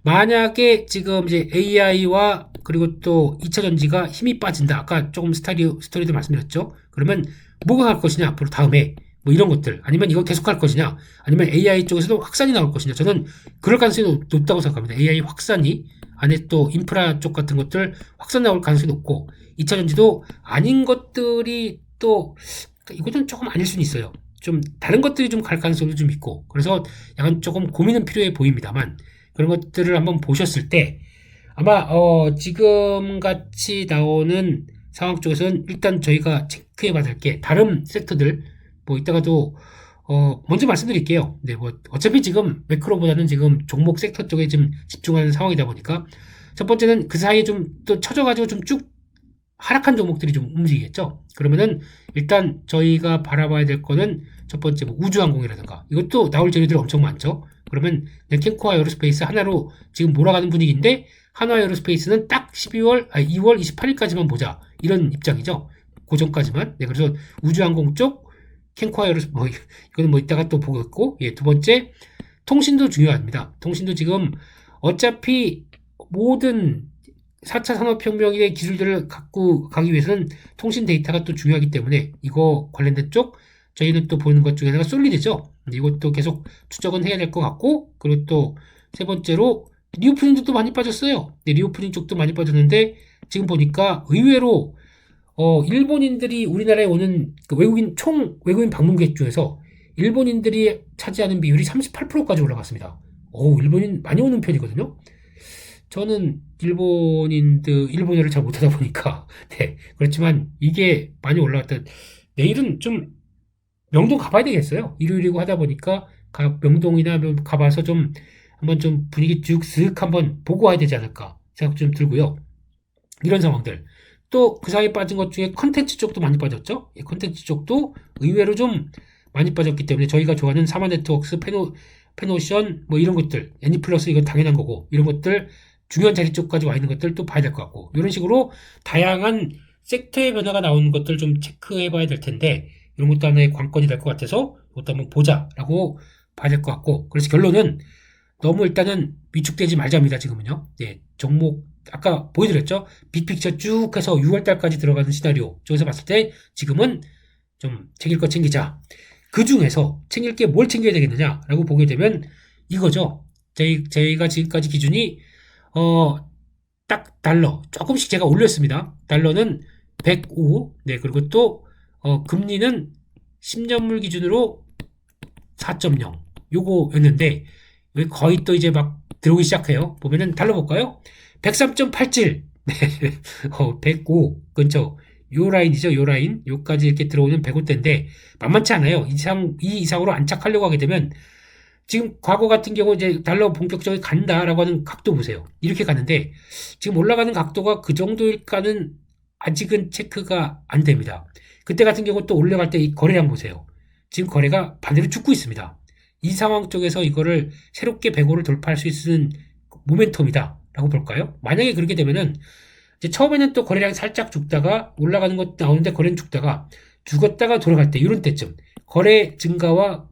만약에 지금 이제 AI와 그리고 또 2차 전지가 힘이 빠진다. 아까 조금 스토리도 말씀드렸죠. 그러면 뭐가 갈 것이냐 앞으로 다음에 뭐 이런 것들 아니면 이거 계속 할 것이냐 아니면 AI 쪽에서도 확산이 나올 것이냐 저는 그럴 가능성이 높다고 생각합니다. AI 확산이 안에 또 인프라 쪽 같은 것들 확산 나올 가능성이 높고 2차 전지도 아닌 것들이 또 이것은 조금 아닐 수는 있어요. 좀 다른 것들이 좀 갈 가능성도 좀 있고 그래서 약간 조금 고민은 필요해 보입니다만 그런 것들을 한번 보셨을 때 아마 지금 같이 나오는 상황 쪽에서는 일단 저희가 체크해 봐야 될 게 다른 섹터들 뭐 이따가도 먼저 말씀드릴게요. 네, 뭐 어차피 지금 매크로보다는 지금 종목 섹터 쪽에 지금 집중하는 상황이다 보니까 첫 번째는 그 사이에 좀 또 쳐져가지고 좀 쭉 하락한 종목들이 좀 움직이겠죠. 그러면은 일단 저희가 바라봐야 될 거는 첫 번째 뭐 우주항공이라든가 이것도 나올 재료들이 엄청 많죠. 그러면 캔코아 에어로스페이스 하나로 지금 몰아가는 분위기인데 한화 에어로스페이스는 딱 2월 28일까지만 보자 이런 입장이죠. 그 전까지만. 네, 그래서 우주항공 쪽 캔코아 에어로스페이스 뭐 이거는 뭐 이따가 또 보겠고 예, 두 번째 통신도 중요합니다. 통신도 지금 어차피 모든 4차 산업혁명의 기술들을 갖고 가기 위해서는 통신 데이터가 또 중요하기 때문에 이거 관련된 쪽 저희는 또 보는 것 중에 하나가 솔리드죠. 이것도 계속 추적은 해야 될 것 같고 그리고 또 세 번째로 리오프닝도 많이 빠졌어요. 네, 리오프닝 쪽도 많이 빠졌는데 지금 보니까 의외로 일본인들이 우리나라에 오는 그 외국인 방문객 중에서 일본인들이 차지하는 비율이 38%까지 올라갔습니다. 일본인 많이 오는 편이거든요. 저는 일본어를 잘 못하다 보니까, 네. 그렇지만 이게 많이 올라갔다. 내일은 좀 명동 가봐야 되겠어요. 일요일이고 하다 보니까 명동이나 가봐서 좀 한번 좀 분위기 쭉 쓱 한번 보고 와야 되지 않을까 생각 좀 들고요. 이런 상황들. 또 그 사이에 빠진 것 중에 컨텐츠 쪽도 많이 빠졌죠. 컨텐츠 쪽도 의외로 좀 많이 빠졌기 때문에 저희가 좋아하는 사마네트웍스, 페노션 뭐 이런 것들, 애니플러스 이건 당연한 거고 이런 것들 중요한 자리 쪽까지 와 있는 것들 또 봐야 될 것 같고 이런 식으로 다양한 섹터의 변화가 나오는 것들 좀 체크해 봐야 될 텐데 이런 것도 하나의 관건이 될 것 같아서 이것도 한번 보자라고 봐야 될 것 같고 그래서 결론은 너무 일단은 위축되지 말자입니다. 지금은요. 네, 종목 아까 보여드렸죠. 빅픽처 쭉 해서 6월달까지 들어가는 시나리오 쪽에서 봤을 때 지금은 좀 챙길 거 챙기자. 그 중에서 챙길 게 뭘 챙겨야 되겠느냐라고 보게 되면 이거죠. 저희가 지금까지 기준이 딱 달러 조금씩 제가 올렸습니다. 달러는 105. 네, 그리고 또 금리는 10년물 기준으로 4.0 요거였는데 여기 거의 또 이제 막 들어오기 시작해요. 보면은 달러 볼까요? 103.87 네, 105 근처 요 라인이죠. 요 라인 요까지 이렇게 들어오는 105대인데 만만치 않아요. 이 이상으로 안착하려고 하게 되면 지금 과거 같은 경우 이제 달러 본격적으로 간다라고 하는 각도 보세요. 이렇게 가는데 지금 올라가는 각도가 그 정도일까는 아직은 체크가 안 됩니다. 그때 같은 경우 또 올라갈 때 이 거래량 보세요. 지금 거래가 반대로 죽고 있습니다. 이 상황 쪽에서 이거를 새롭게 105를 돌파할 수 있는 모멘텀이다 라고 볼까요? 만약에 그렇게 되면은 이제 처음에는 또 거래량이 살짝 죽다가 올라가는 것 나오는데 거래는 죽다가 죽었다가 돌아갈 때 이런 때쯤 거래 증가와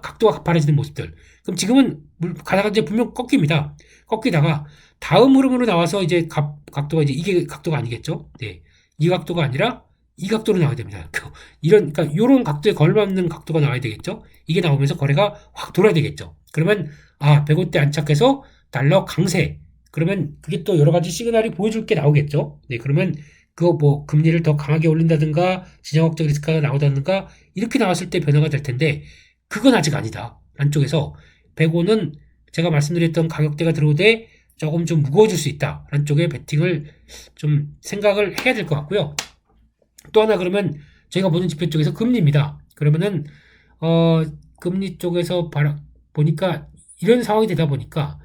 각도가 가파라지는 모습들. 그럼 지금은 가다가 이제 분명 꺾입니다. 꺾이다가 다음 흐름으로 나와서 이제 각도가 이제 이게 각도가 아니겠죠? 네. 이 각도가 아니라 이 각도로 나와야 됩니다. 그러니까 요런 각도에 걸맞는 각도가 나와야 되겠죠? 이게 나오면서 거래가 확 돌아야 되겠죠? 그러면, 105대 안착해서 달러 강세. 그러면 그게 또 여러 가지 시그널이 보여줄 게 나오겠죠? 네, 그러면 그거 뭐 금리를 더 강하게 올린다든가 지정학적 리스크가 나오다든가 이렇게 나왔을 때 변화가 될 텐데 그건 아직 아니다. 안쪽에서 105는 제가 말씀드렸던 가격대가 들어오되 조금 좀 무거워질 수 있다. 라는 쪽에 베팅을 좀 생각을 해야 될 것 같고요. 또 하나 그러면 저희가 보는 지표 쪽에서 금리입니다. 그러면은 금리 쪽에서 보니까 이런 상황이 되다 보니까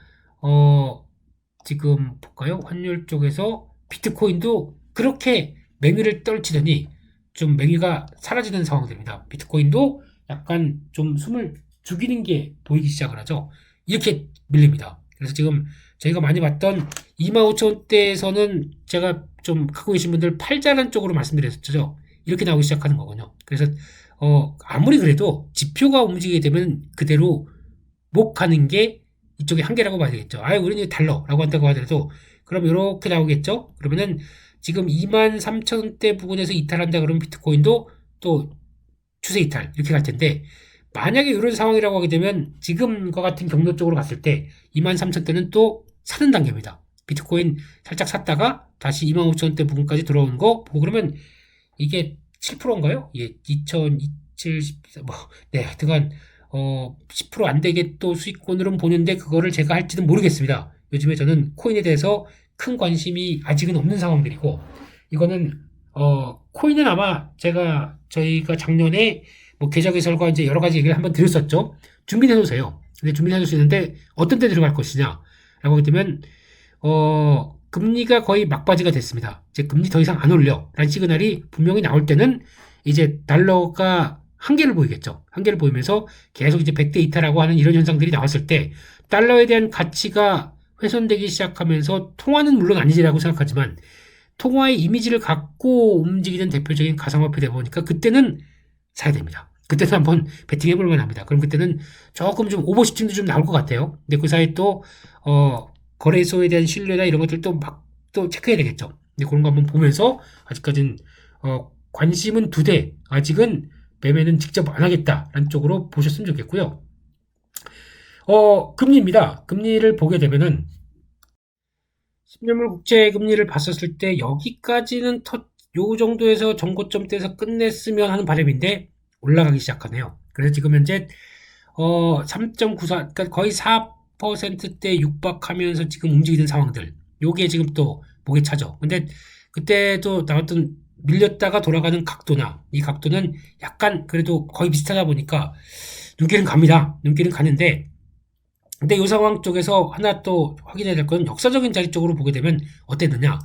지금 볼까요? 환율 쪽에서 비트코인도 그렇게 맹위를 떨치더니 좀 맹위가 사라지는 상황입니다. 비트코인도 약간 좀 숨을 죽이는 게 보이기 시작을 하죠. 이렇게 밀립니다. 그래서 지금 저희가 많이 봤던 25,000원대에서는 제가 좀 갖고 계신 분들 팔자란 쪽으로 말씀드렸었죠. 이렇게 나오기 시작하는 거군요. 그래서 아무리 그래도 지표가 움직이게 되면 그대로 못 가는 게 이쪽의 한계라고 봐야 되겠죠. 우리는 달러라고 한다고 하더라도 그럼 이렇게 나오겠죠. 그러면은 지금 23,000원대 부근에서 이탈한다 그러면 비트코인도 또 추세 이탈 이렇게 갈 텐데 만약에 이런 상황이라고 하게 되면 지금과 같은 경로 쪽으로 갔을 때 23,000대는 또 사는 단계입니다. 비트코인 살짝 샀다가 다시 25,000원대 부근까지 들어오는 거 보고 그러면 이게 7%인가요? 예, 2027, 네, 하여튼간 10% 안 되게 또 수익권으로는 보는데 그거를 제가 할지는 모르겠습니다. 요즘에 저는 코인에 대해서 큰 관심이 아직은 없는 상황들이고 이거는 코인은 아마 저희가 작년에 뭐 계좌 개설과 이제 여러 가지 얘기를 한번 드렸었죠. 준비해 놓으세요. 근데 준비해 놓을 수 있는데 어떤 데 들어갈 것이냐 라고 하게 되면 금리가 거의 막바지가 됐습니다. 이제 금리 더 이상 안 올려 라는 시그널이 분명히 나올 때는 이제 달러가 한계를 보이겠죠. 한계를 보이면서 계속 이제 100대 이탈하고 하는 이런 현상들이 나왔을 때 달러에 대한 가치가 훼손되기 시작하면서 통화는 물론 아니지라고 생각하지만 통화의 이미지를 갖고 움직이는 대표적인 가상화폐 되다 보니까 그때는 사야 됩니다. 그때는 한번 베팅해 볼 만합니다. 그럼 그때는 조금 좀 오버슈팅도 좀 나올 것 같아요. 근데 그 사이에 또 거래소에 대한 신뢰나 이런 것들도 막 또 체크해야 되겠죠. 근데 그런 거 한번 보면서 아직까지는 관심은 2대 아직은 매매는 직접 안 하겠다라는 쪽으로 보셨으면 좋겠고요. 금리입니다. 금리를 보게 되면은 10년물 국채 금리를 봤었을 때 여기까지는 요 정도에서 정고점대에서 끝냈으면 하는 바람인데 올라가기 시작하네요. 그래서 지금 현재 3.94, 그러니까 거의 4%대 육박하면서 지금 움직이는 상황들. 요게 지금 또 목에 차죠. 근데 그때도 나왔던 밀렸다가 돌아가는 각도나 이 각도는 약간 그래도 거의 비슷하다 보니까 눈길은 갑니다. 눈길은 가는데 근데 이 상황 쪽에서 하나 또 확인해야 될 건 역사적인 자리 쪽으로 보게 되면 어땠느냐.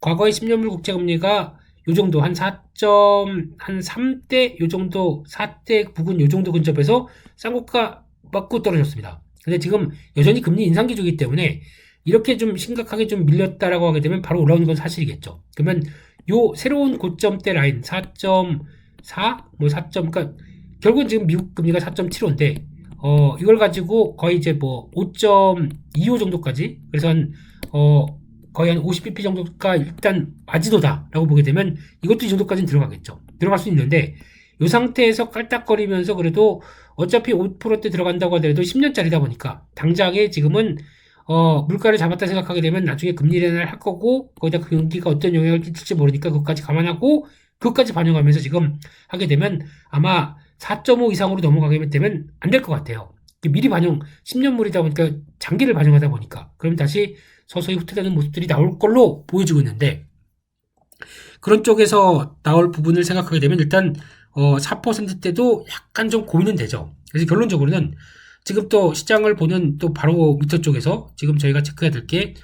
과거의 10년물 국채금리가 요 정도 한 3대 요 정도 4대 부근 요 정도 근접해서 쌍고가 맞고 떨어졌습니다. 근데 지금 여전히 금리 인상 기조이기 때문에 이렇게 좀 심각하게 좀 밀렸다라고 하게 되면 바로 올라오는 건 사실이겠죠. 그러면 요 새로운 고점대 라인 4.4 뭐 4. 그러니까 결국은 지금 미국 금리가 4.75인데 이걸 가지고 거의 이제 뭐 5.25 정도까지 그래서 거의 한 50bp 정도가 일단 마지노다라고 보게 되면 이것도 이 정도까지는 들어가겠죠. 들어갈 수 있는데 이 상태에서 깔딱거리면서 그래도 어차피 5%대 들어간다고 하더라도 10년짜리다 보니까 당장에 지금은 물가를 잡았다 생각하게 되면 나중에 금리 인하를 할 거고 거기다 그 경기가 어떤 영향을 끼칠지 모르니까 그것까지 감안하고 그것까지 반영하면서 지금 하게 되면 아마 4.5 이상으로 넘어가게 되면 안 될 것 같아요. 미리 반영, 10년물이다 보니까 장기를 반영하다 보니까 그럼 다시 서서히 후퇴되는 모습들이 나올 걸로 보여지고 있는데 그런 쪽에서 나올 부분을 생각하게 되면 일단 4%대도 약간 좀 고민은 되죠. 그래서 결론적으로는 지금 또 시장을 보는 또 바로 밑에 쪽에서 지금 저희가 체크해야 될 게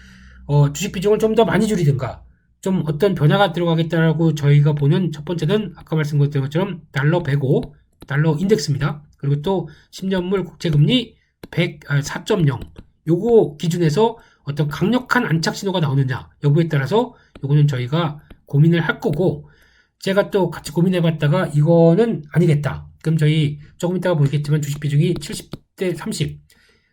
주식 비중을 좀 더 많이 줄이든가 좀 어떤 변화가 들어가겠다라고 저희가 보는 첫 번째는 아까 말씀드린 것처럼 달러 105 달러 인덱스입니다. 그리고 또 10년물 국채금리 4.0 요거 기준에서 어떤 강력한 안착 신호가 나오느냐 여부에 따라서 요거는 저희가 고민을 할 거고 제가 또 같이 고민해봤다가 이거는 아니겠다. 그럼 저희 조금 이따가 보겠지만 주식 비중이 70대 30,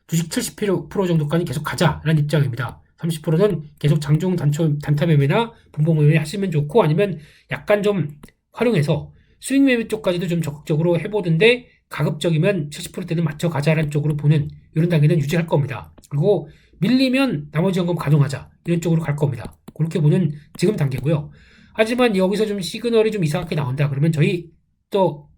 주식 70% 정도까지 계속 가자라는 입장입니다. 30%는 계속 장중 단타 매매나 분봉 매매 하시면 좋고, 아니면 약간 좀 활용해서 스윙 매매 쪽까지도 좀 적극적으로 해보던데, 가급적이면 70%대는 맞춰 가자라는 쪽으로 보는 이런 단계는 유지할 겁니다. 그리고 밀리면 나머지 점검 가동하자 이런 쪽으로 갈 겁니다. 그렇게 보는 지금 단계고요. 하지만 여기서 좀 시그널이 좀 이상하게 나온다 그러면 저희 또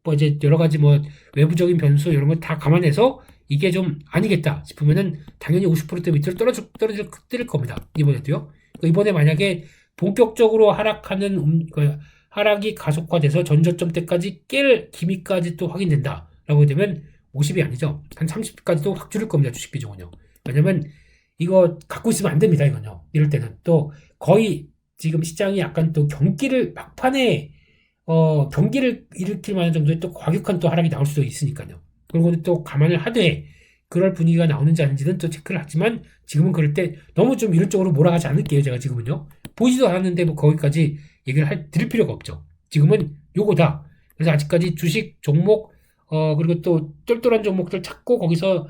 뭐 이제 여러 가지 뭐 외부적인 변수 이런 거 다 감안해서 이게 좀 아니겠다 싶으면은 당연히 50%대 밑으로 떨어질 겁니다. 이번에도요. 이번에 만약에 본격적으로 하락하는 하락이 가속화돼서 전저점대까지 깰 기미까지 또 확인된다라고 되면 50이 아니죠. 한 30까지도 확 줄일 겁니다. 주식 비중은요. 왜냐면 이거 갖고 있으면 안 됩니다. 이건요. 이럴 때는 또 거의 지금 시장이 약간 또 막판에 경기를 일으킬 만한 정도의 또 과격한 또 하락이 나올 수도 있으니까요. 그런 거는 또 감안을 하되 그럴 분위기가 나오는지 아닌지는 또 체크를 하지만 지금은 그럴 때 너무 좀 이런 쪽으로 몰아가지 않을게요. 제가 지금은요. 보지도 않았는데 뭐 거기까지 얘기를 드릴 필요가 없죠. 지금은 요거다. 그래서 아직까지 주식 종목 그리고 또 똘똘한 종목들 찾고 거기서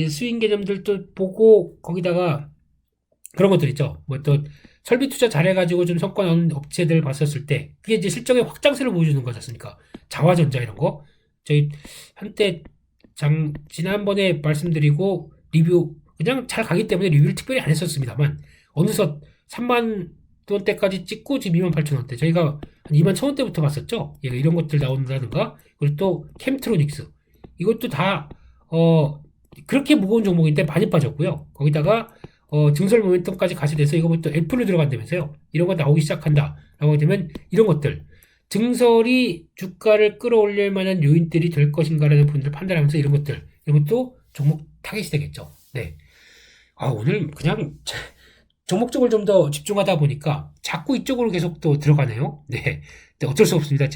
스윙 개념들도 보고 거기다가 그런 것들 있죠. 뭐 또 설비 투자 잘해가지고 좀 성과 나는 업체들 봤었을 때 그게 이제 실적의 확장세를 보여주는 거지 않습니까? 자화전자 이런 거 저희 한때 지난번에 말씀드리고 리뷰 그냥 잘 가기 때문에 리뷰를 특별히 안 했었습니다만 어느덧 3만 원대까지 찍고 지금 2만 8천 원대 저희가 한 2만 1천 원대부터 봤었죠. 예, 이런 것들 나온다든가 그리고 또 캠트로닉스 이것도 다 그렇게 무거운 종목인데 많이 빠졌고요. 거기다가 증설 모멘텀까지 같이 돼서 이거 또 애플로 들어간다면서요. 이런 거 나오기 시작한다라고 되면 이런 것들 증설이 주가를 끌어올릴 만한 요인들이 될 것인가라는 부분을 판단하면서 이런 것도 종목 타겟이 되겠죠. 네. 오늘 그냥 종목적으로 좀 더 집중하다 보니까 자꾸 이쪽으로 계속 또 들어가네요. 네. 근데 어쩔 수 없습니다.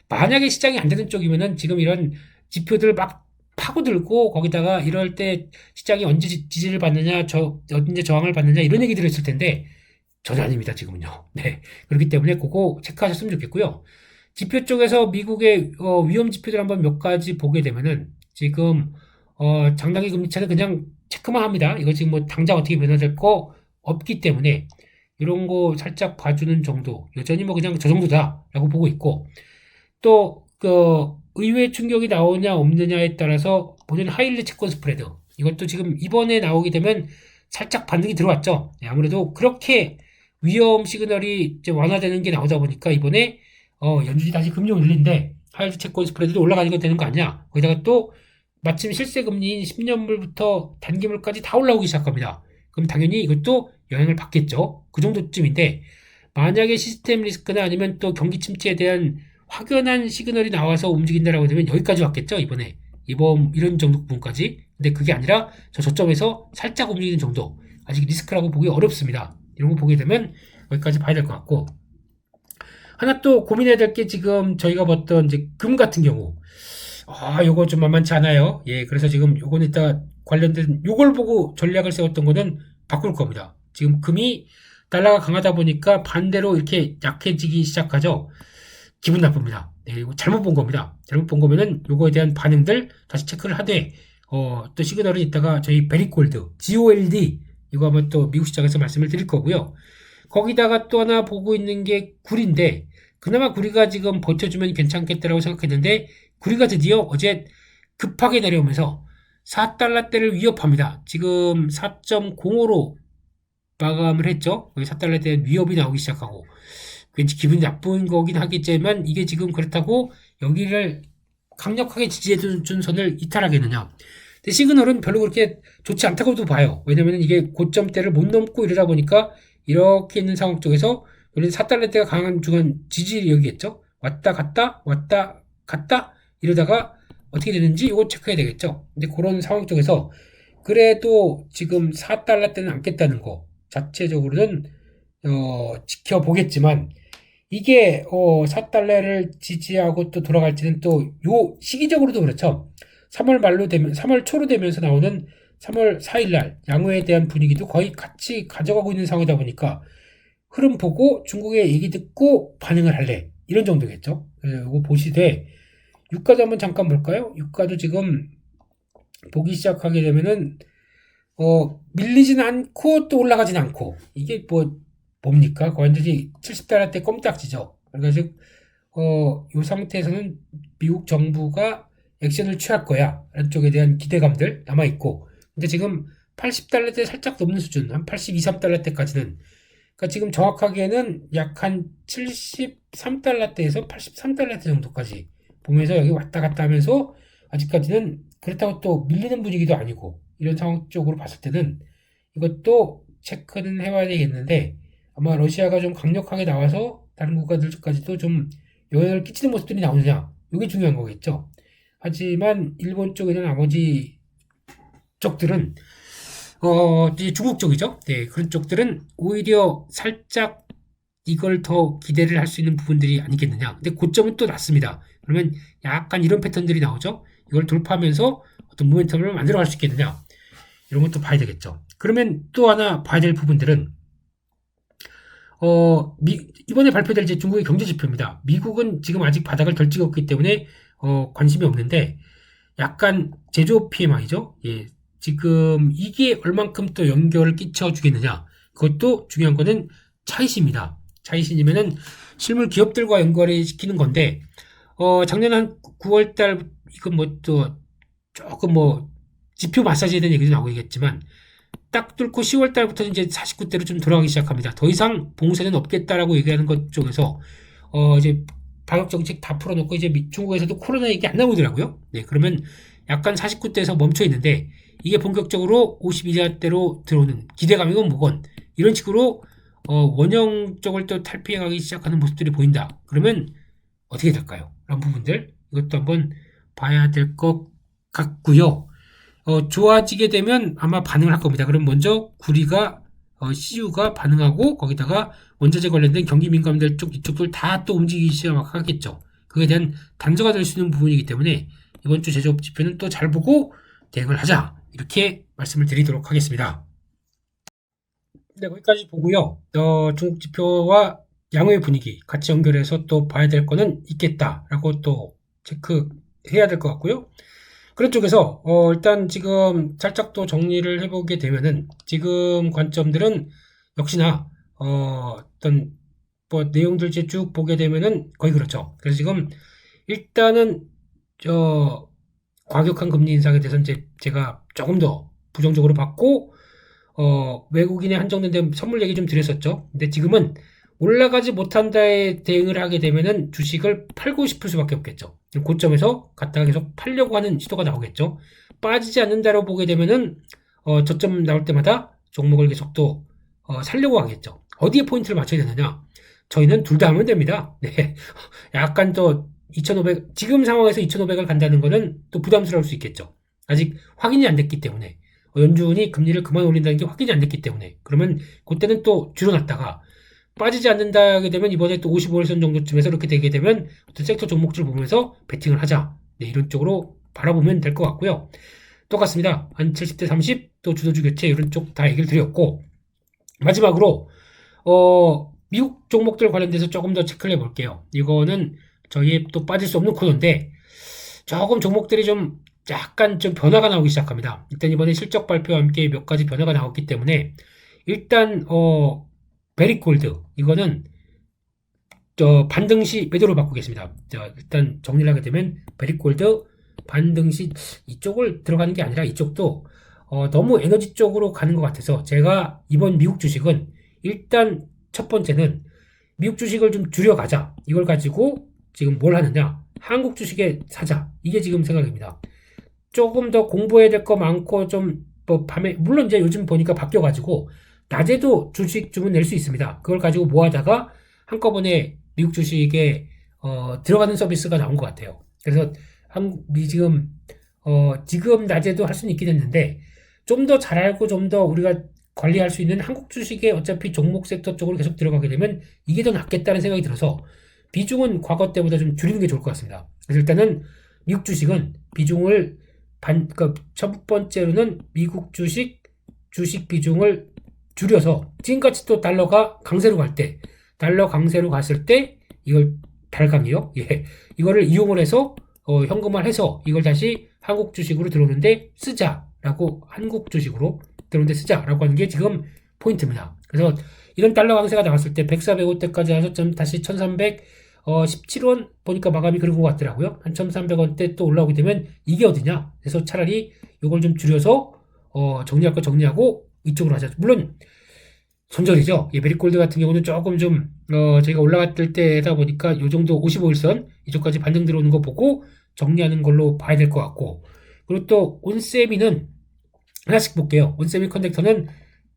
만약에 시장이 안 되는 쪽이면은 지금 이런 지표들 막 파고들고 거기다가 이럴 때 시장이 언제 지지를 받느냐, 언제 저항을 받느냐 이런 얘기들을 했을 텐데 전혀 아닙니다. 지금은요. 네. 그렇기 때문에 그거 체크하셨으면 좋겠고요. 지표 쪽에서 미국의 위험 지표들 한번 몇 가지 보게 되면은 지금 장단기 금리 차는 그냥 체크만 합니다. 이거 지금 뭐 당장 어떻게 변화될 거 없기 때문에 이런 거 살짝 봐주는 정도. 여전히 뭐 그냥 저 정도다라고 보고 있고 또 의외 충격이 나오냐 없느냐에 따라서 보는 하이힐드 채권 스프레드 이것도 지금 이번에 나오게 되면 살짝 반등이 들어왔죠. 네, 아무래도 그렇게 위험 시그널이 이제 완화되는 게 나오다 보니까 이번에 연준이 다시 금리 올리는데 하이힐드 채권 스프레드도 올라가는 거 되는 거 아니야? 거기다가 또 마침 실세 금리인 10년물부터 단기물까지 다 올라오기 시작합니다. 그럼 당연히 이것도 영향을 받겠죠. 그 정도쯤인데 만약에 시스템 리스크나 아니면 또 경기 침체에 대한 확연한 시그널이 나와서 움직인다라고 되면 여기까지 왔겠죠. 이런 정도 부분까지. 근데 그게 아니라 저점에서 살짝 움직이는 정도. 아직 리스크라고 보기 어렵습니다. 이런 거 보게 되면 여기까지 봐야 될 것 같고. 하나 또 고민해야 될 게 지금 저희가 봤던 이제 금 같은 경우. 요거 좀 만만치 않아요. 예, 그래서 지금 요거는 이따 관련된 요걸 보고 전략을 세웠던 거는 바꿀 겁니다. 지금 금이 달러가 강하다 보니까 반대로 이렇게 약해지기 시작하죠. 기분 나쁩니다. 네, 이거 잘못 본 겁니다. 잘못 본 거면은 요거에 대한 반응들 다시 체크를 하되 또 시그널은 이따가 저희 베리골드, GOLD 이거 한번 또 미국 시장에서 말씀을 드릴 거고요. 거기다가 또 하나 보고 있는 게 구리인데 그나마 구리가 지금 버텨주면 괜찮겠다라고 생각했는데 구리가 드디어 어제 급하게 내려오면서 4달러대를 위협합니다. 지금 4.05로 마감을 했죠. 여기 4달러대에 위협이 나오기 시작하고 왠지 기분이 나쁜 거긴 하겠지만 이게 지금 그렇다고 여기를 강력하게 지지해준 선을 이탈하겠느냐. 근데 시그널은 별로 그렇게 좋지 않다고도 봐요. 왜냐면 이게 고점대를 못 넘고 이러다 보니까 이렇게 있는 상황 쪽에서 우리는 4달러대가 강한 중간 지지력이겠죠. 왔다 갔다 왔다 갔다 이러다가 어떻게 되는지 이거 체크해야 되겠죠. 근데 그런 상황 쪽에서 그래도 지금 4달러대는 않겠다는 거 자체적으로는 지켜보겠지만 이게 4달러를 지지하고 또 돌아갈지는 또 요 시기적으로도 그렇죠. 3월 초로 되면서 나오는 3월 4일 날 양호에 대한 분위기도 거의 같이 가져가고 있는 상황이다 보니까 흐름 보고 중국의 얘기 듣고 반응을 할래. 이런 정도겠죠. 그래서 이거 보시되 유가도 한번 잠깐 볼까요? 유가도 지금 보기 시작하게 되면은 밀리진 않고 또 올라가진 않고 이게 뭡니까? 완전히 70달러대 껌딱지죠. 그러니까 이 상태에서는 미국 정부가 액션을 취할 거야 라는 쪽에 대한 기대감들 남아있고, 근데 지금 80달러대 살짝 넘는 수준, 한 82, 3달러대까지는, 그러니까 지금 정확하게는 약 한 73달러대에서 83달러대 정도까지 보면서 여기 왔다 갔다 하면서 아직까지는 그렇다고 또 밀리는 분위기도 아니고, 이런 상황 쪽으로 봤을 때는 이것도 체크는 해봐야 되겠는데, 아마 러시아가 좀 강력하게 나와서 다른 국가들까지도 좀 영향을 끼치는 모습들이 나오느냐, 이게 중요한 거겠죠. 하지만 일본 쪽이나 나머지 쪽들은 이제 중국 쪽이죠. 네, 그런 쪽들은 오히려 살짝 이걸 더 기대를 할 수 있는 부분들이 아니겠느냐. 근데 고점은 또 낮습니다. 그러면 약간 이런 패턴들이 나오죠. 이걸 돌파하면서 어떤 모멘텀을 만들어갈 수 있겠느냐. 이런 것도 봐야 되겠죠. 그러면 또 하나 봐야 될 부분들은 이번에 발표될 이제 중국의 경제 지표입니다. 미국은 지금 아직 바닥을 덜 찍었기 때문에 관심이 없는데, 약간 제조업 PMI죠. 예, 지금 이게 얼만큼 또 연결을 끼쳐주겠느냐. 그것도 중요한 거는 차이시입니다. 차이시면은 실물 기업들과 연결을 시키는 건데, 작년 한 9월달 이건 또 조금 지표 마사지에 대한 얘기도 나오겠지만, 딱 뚫고 10월 달부터 이제 49대로 좀 돌아가기 시작합니다. 더 이상 봉쇄는 없겠다라고 얘기하는 것 쪽에서 이제 방역 정책 다 풀어놓고 이제 중국에서도 코로나 얘기 안 나오더라고요. 네, 그러면 약간 49대에서 멈춰 있는데, 이게 본격적으로 52대로 들어오는 기대감이건 뭐건 이런 식으로 원형 쪽을 또 탈피해가기 시작하는 모습들이 보인다. 그러면 어떻게 될까요? 그런 부분들 이것도 한번 봐야 될 것 같고요. 좋아지게 되면 아마 반응을 할 겁니다. 그럼 먼저 구리가 CU가 반응하고, 거기다가 원자재 관련된 경기 민감들 쪽 이쪽들 다 또 움직이기 시작하겠죠. 그에 대한 단서가 될 수 있는 부분이기 때문에 이번 주 제조업 지표는 또 잘 보고 대응을 하자, 이렇게 말씀을 드리도록 하겠습니다. 네, 거기까지 보고요. 중국 지표와 양호의 분위기 같이 연결해서 또 봐야 될 거는 있겠다라고 또 체크해야 될 것 같고요. 그런 쪽에서 일단 지금 살짝 또 정리를 해보게 되면은, 지금 관점들은 역시나 어떤 내용들 이제 쭉 보게 되면은 거의 그렇죠. 그래서 지금 일단은 과격한 금리 인상에 대해서 이제 제가 조금 더 부정적으로 봤고, 외국인의 한정된 선물 얘기 좀 드렸었죠. 근데 지금은 올라가지 못한다에 대응을 하게 되면은 주식을 팔고 싶을 수밖에 없겠죠. 고점에서 갔다가 계속 팔려고 하는 시도가 나오겠죠. 빠지지 않는다로 보게 되면은 저점 나올 때마다 종목을 계속 또 살려고 하겠죠. 어디에 포인트를 맞춰야 되느냐? 저희는 둘 다 하면 됩니다. 네. 약간 또 2,500, 지금 상황에서 2,500을 간다는 거는 또 부담스러울 수 있겠죠. 아직 확인이 안 됐기 때문에, 연준이 금리를 그만 올린다는 게 확인이 안 됐기 때문에, 그러면 그때는 또 줄여놨다가 빠지지 않는다 하게 되면 이번에 또 55일선 정도쯤에서 이렇게 되게 되면 어떤 섹터 종목들을 보면서 베팅을 하자. 네, 이런 쪽으로 바라보면 될 것 같고요. 똑같습니다. 한 70대 30, 또 주도주 교체 이런 쪽 다 얘기를 드렸고, 마지막으로 미국 종목들 관련돼서 조금 더 체크를 해볼게요. 이거는 저희의 또 빠질 수 없는 코너인데, 조금 종목들이 좀 약간 좀 변화가 나오기 시작합니다. 일단 이번에 실적 발표와 함께 몇 가지 변화가 나왔기 때문에, 일단 베리골드 이거는 반등시 매도로 바꾸겠습니다. 일단 정리를 하게 되면 베리골드 반등시 이쪽을 들어가는 게 아니라 이쪽도 너무 에너지 쪽으로 가는 것 같아서, 제가 이번 미국 주식은 일단 첫 번째는 미국 주식을 좀 줄여가자. 이걸 가지고 지금 뭘 하느냐? 한국 주식에 사자. 이게 지금 생각입니다. 조금 더 공부해야 될 거 많고 좀 밤에, 물론 이제 요즘 보니까 바뀌어가지고 낮에도 주식 주문 낼 수 있습니다. 그걸 가지고 모아다가 한꺼번에 미국 주식에 들어가는 서비스가 나온 것 같아요. 그래서 지금 낮에도 할 수는 있긴 했는데, 좀 더 잘 알고 좀 더 우리가 관리할 수 있는 한국 주식에 어차피 종목 섹터 쪽으로 계속 들어가게 되면 이게 더 낫겠다는 생각이 들어서 비중은 과거 때보다 좀 줄이는 게 좋을 것 같습니다. 그래서 일단은 미국 주식은 비중을 첫 번째로는 미국 주식 비중을 줄여서, 지금같이 또 달러 강세로 갔을 때 이걸 달강이요. 예. 이거를 이용을 해서 현금화해서 이걸 다시 한국 주식으로 들어오는데 쓰자라고 한국 주식으로 들어오는데 쓰자라고 하는 게 지금 포인트입니다. 그래서 이런 달러 강세가 나왔을 때 104, 105대까지 와서 좀 다시 1317원 보니까 마감이 그런 것 같더라고요. 한 1300원대 또 올라오게 되면 이게 어디냐? 그래서 차라리 이걸 좀 줄여서 정리할 거 정리하고 이쪽으로 하자. 물론 손절이죠. 예, 메리골드 같은 경우는 조금 좀 저희가 올라갔을 때다 보니까 요 정도 55일선 이쪽까지 반등 들어오는 거 보고 정리하는 걸로 봐야 될 것 같고, 그리고 또 온세미는 하나씩 볼게요. 온세미 컨덕터는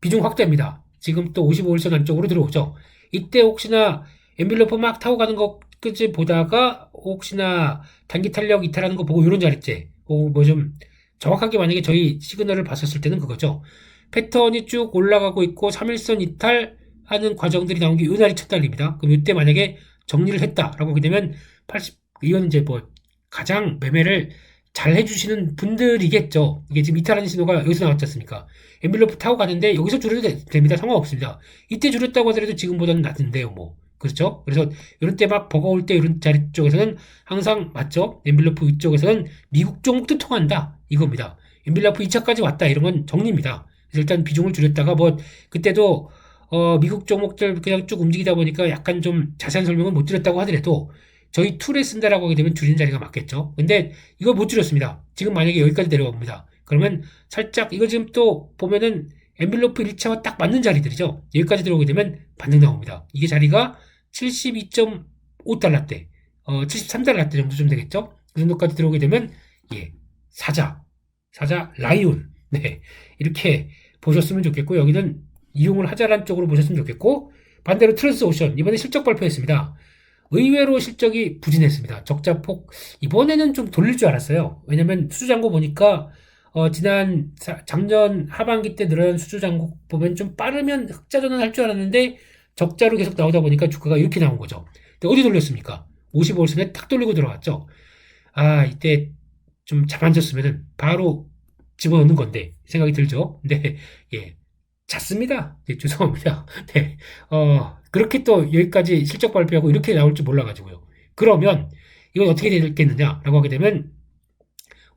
비중 확대입니다. 지금 또 55일선 안쪽으로 들어오죠. 이때 혹시나 엔빌로프 막 타고 가는 거 끝을 보다가 혹시나 단기 탄력 이탈하는 거 보고 이런 자리째 뭐 좀 정확하게 만약에 저희 시그널을 봤었을 때는 그거죠. 패턴이 쭉 올라가고 있고 3일선 이탈하는 과정들이 나온 게 이 날이 첫 달입니다. 그럼 이때 만약에 정리를 했다라고 하게 되면 이건 이제 뭐 가장 매매를 잘 해주시는 분들이겠죠. 이게 지금 이탈하는 신호가 여기서 나왔지 않습니까? 엔빌로프 타고 가는데 여기서 줄여도 됩니다. 상관없습니다. 이때 줄였다고 하더라도 지금보다는 낮은데요, 뭐. 그렇죠? 그래서 이런 때 막 버거울 때 이런 자리 쪽에서는 항상 맞죠? 엔빌로프 위쪽에서는 미국 종목도 통한다. 이겁니다. 엔빌로프 2차까지 왔다. 이런 건 정리입니다. 그래서 일단 비중을 줄였다가 뭐 그때도 미국 종목들 그냥 쭉 움직이다 보니까 약간 좀 자세한 설명은 못 드렸다고 하더라도 저희 툴에 쓴다라고 하게 되면 줄이는 자리가 맞겠죠. 근데 이거 못 줄였습니다. 지금 만약에 여기까지 내려가 봅니다. 그러면 살짝 이거 지금 또 보면은 엔빌로프 1차와 딱 맞는 자리들이죠. 여기까지 들어오게 되면 반등 나옵니다. 이게 자리가 72.5달러대, 73달러대 정도 좀 되겠죠. 그 정도까지 들어오게 되면 예, 사자 라이온, 네, 이렇게 보셨으면 좋겠고, 여기는 이용을 하자란 쪽으로 보셨으면 좋겠고, 반대로 트랜스오션 이번에 실적 발표했습니다. 의외로 실적이 부진했습니다. 적자폭 이번에는 좀 돌릴 줄 알았어요. 왜냐면 수주잔고 보니까 작년 하반기 때 늘어난 수주잔고 보면 좀 빠르면 흑자 전환할 줄 알았는데 적자로 계속 나오다 보니까 주가가 이렇게 나온 거죠. 근데 어디 돌렸습니까? 55일선에 탁 돌리고 들어왔죠. 아, 이때 좀 잡아줬으면 바로 집어넣는 건데 생각이 들죠. 근데 예, 잤습니다. 예, 죄송합니다. 네, 그렇게 또 여기까지 실적 발표하고 이렇게 나올 줄 몰라가지고요. 그러면 이건 어떻게 되겠느냐라고 하게 되면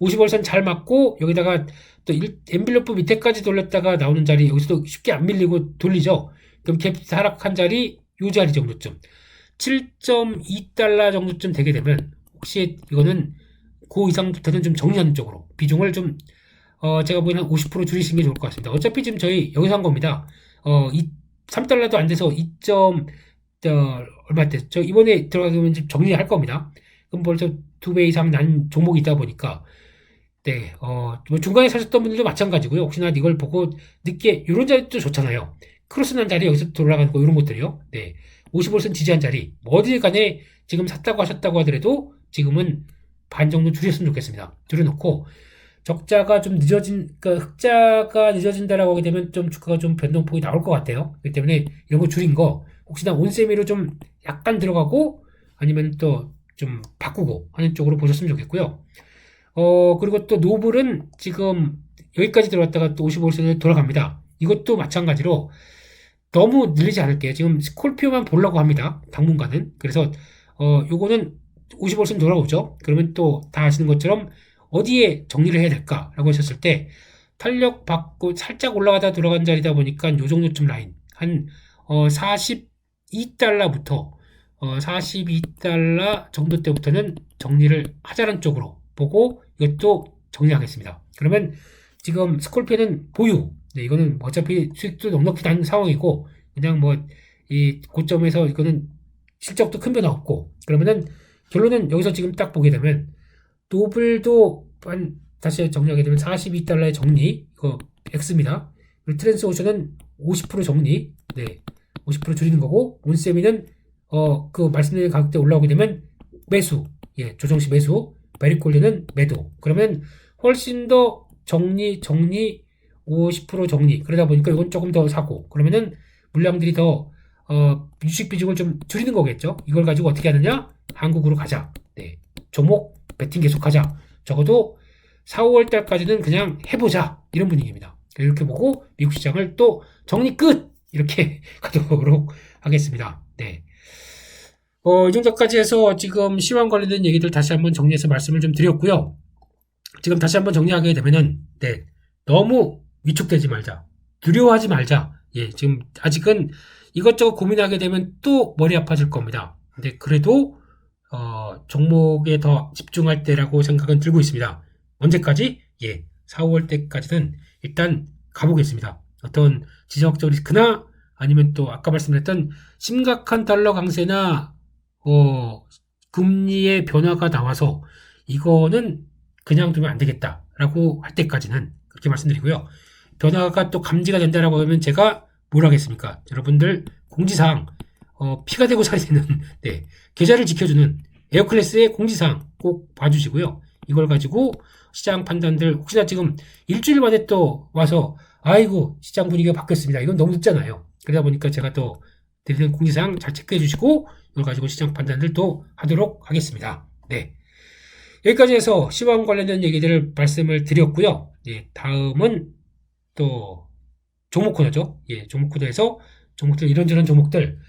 50월선 잘 맞고 여기다가 또 엔빌로프 밑에까지 돌렸다가 나오는 자리 여기서도 쉽게 안 밀리고 돌리죠. 그럼 갭 하락한 자리 요 자리 정도쯤 7.2달러 정도쯤 되게 되면 혹시 이거는 그 이상부터는 좀 정리하는 쪽으로 비중을 좀 제가 보기에는 50% 줄이시는 게 좋을 것 같습니다. 어차피 지금 저희 여기서 한 겁니다. 3달러도 안 돼서 2. 얼마 때, 저 이번에 들어가면 정리할 겁니다. 그럼 벌써 2배 이상 난 종목이 있다 보니까, 네, 뭐 중간에 사셨던 분들도 마찬가지고요. 혹시나 이걸 보고 늦게, 이런 자리도 좋잖아요. 크로스 난 자리 여기서 돌아가는 거, 이런 것들이요. 네. 55선 지지한 자리, 뭐 어딜 간에 지금 샀다고 하셨다고 하더라도 지금은 반 정도 줄였으면 좋겠습니다. 줄여놓고, 적자가 좀 그러니까 흑자가 늦어진다라고 하게 되면 좀 주가가 좀 변동폭이 나올 것 같아요. 그렇기 때문에 이런 거 줄인 거, 혹시나 온세미로 좀 약간 들어가고, 아니면 또 좀 바꾸고 하는 쪽으로 보셨으면 좋겠고요. 그리고 또 노블은 지금 여기까지 들어갔다가 또 55선에 돌아갑니다. 이것도 마찬가지로 너무 늘리지 않을게요. 지금 스콜피오만 보려고 합니다. 당분간은. 그래서, 요거는 55선 돌아오죠. 그러면 또 다 아시는 것처럼 어디에 정리를 해야 될까라고 하셨을 때 탄력 받고 살짝 올라가다 들어간 자리다 보니까 요 정도쯤 라인 한 42달러부터 42달러 정도 때부터는 정리를 하자는 쪽으로 보고 이것도 정리하겠습니다. 그러면 지금 스콜피오는 보유. 네, 이거는 어차피 수익도 넉넉히 난 상황이고 그냥 뭐 이 고점에서 이거는 실적도 큰 변화 없고 그러면은 결론은 여기서 지금 딱 보게 되면 노블도 다시 정리하게 되면 42달러의 정리, 이거 X입니다. 그리고 트랜스오션은 50% 정리, 네, 50% 줄이는 거고, 온세미는 그 말씀드린 가격대 올라오게 되면 매수, 예, 조정시 매수, 메리콜드는 매도. 그러면 훨씬 더 정리, 50% 정리. 그러다 보니까 이건 조금 더 사고, 그러면은 물량들이 더 유식 비중을 좀 줄이는 거겠죠. 이걸 가지고 어떻게 하느냐? 한국으로 가자. 네, 종목 배팅 계속하자. 적어도 4, 5월 달까지는 그냥 해보자. 이런 분위기입니다. 이렇게 보고 미국 시장을 또 정리 끝! 이렇게 가도록 하겠습니다. 네. 이 정도까지 해서 지금 시황 관련된 얘기들 다시 한번 정리해서 말씀을 좀 드렸고요. 지금 다시 한번 정리하게 되면은, 네, 너무 위축되지 말자. 두려워하지 말자. 예, 지금 아직은 이것저것 고민하게 되면 또 머리 아파질 겁니다. 근데 그래도, 종목에 더 집중할 때라고 생각은 들고 있습니다. 언제까지? 예, 4, 5월 때까지는 일단 가보겠습니다. 어떤 지정학적 리스크나 아니면 또 아까 말씀드렸던 심각한 달러 강세나 금리의 변화가 나와서 이거는 그냥 두면 안 되겠다라고 할 때까지는 그렇게 말씀드리고요. 변화가 또 감지가 된다라고 하면 제가 뭘 하겠습니까? 여러분들 공지사항 피가 되고 살이 되는 네, 계좌를 지켜주는 에어클래스의 공지사항 꼭 봐주시고요. 이걸 가지고 시장 판단들 혹시나 지금 일주일 만에 또 와서 아이고 시장 분위기가 바뀌었습니다. 이건 너무 늦잖아요. 그러다 보니까 제가 또 드리는 공지사항 잘 체크해 주시고 이걸 가지고 시장 판단들 또 하도록 하겠습니다. 네. 여기까지 해서 시황 관련된 얘기들을 말씀을 드렸고요. 예, 다음은 또 종목 코너죠. 예, 종목 코너에서 종목들 이런저런 종목들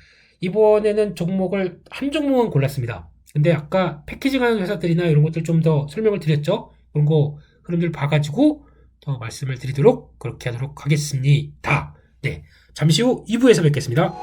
이번에는 종목을 한 종목은 골랐습니다. 근데 아까 패키징하는 회사들이나 이런 것들 좀 더 설명을 드렸죠. 그런 거 흐름들 봐가지고 더 말씀을 드리도록 그렇게 하도록 하겠습니다. 네, 잠시 후 2부에서 뵙겠습니다.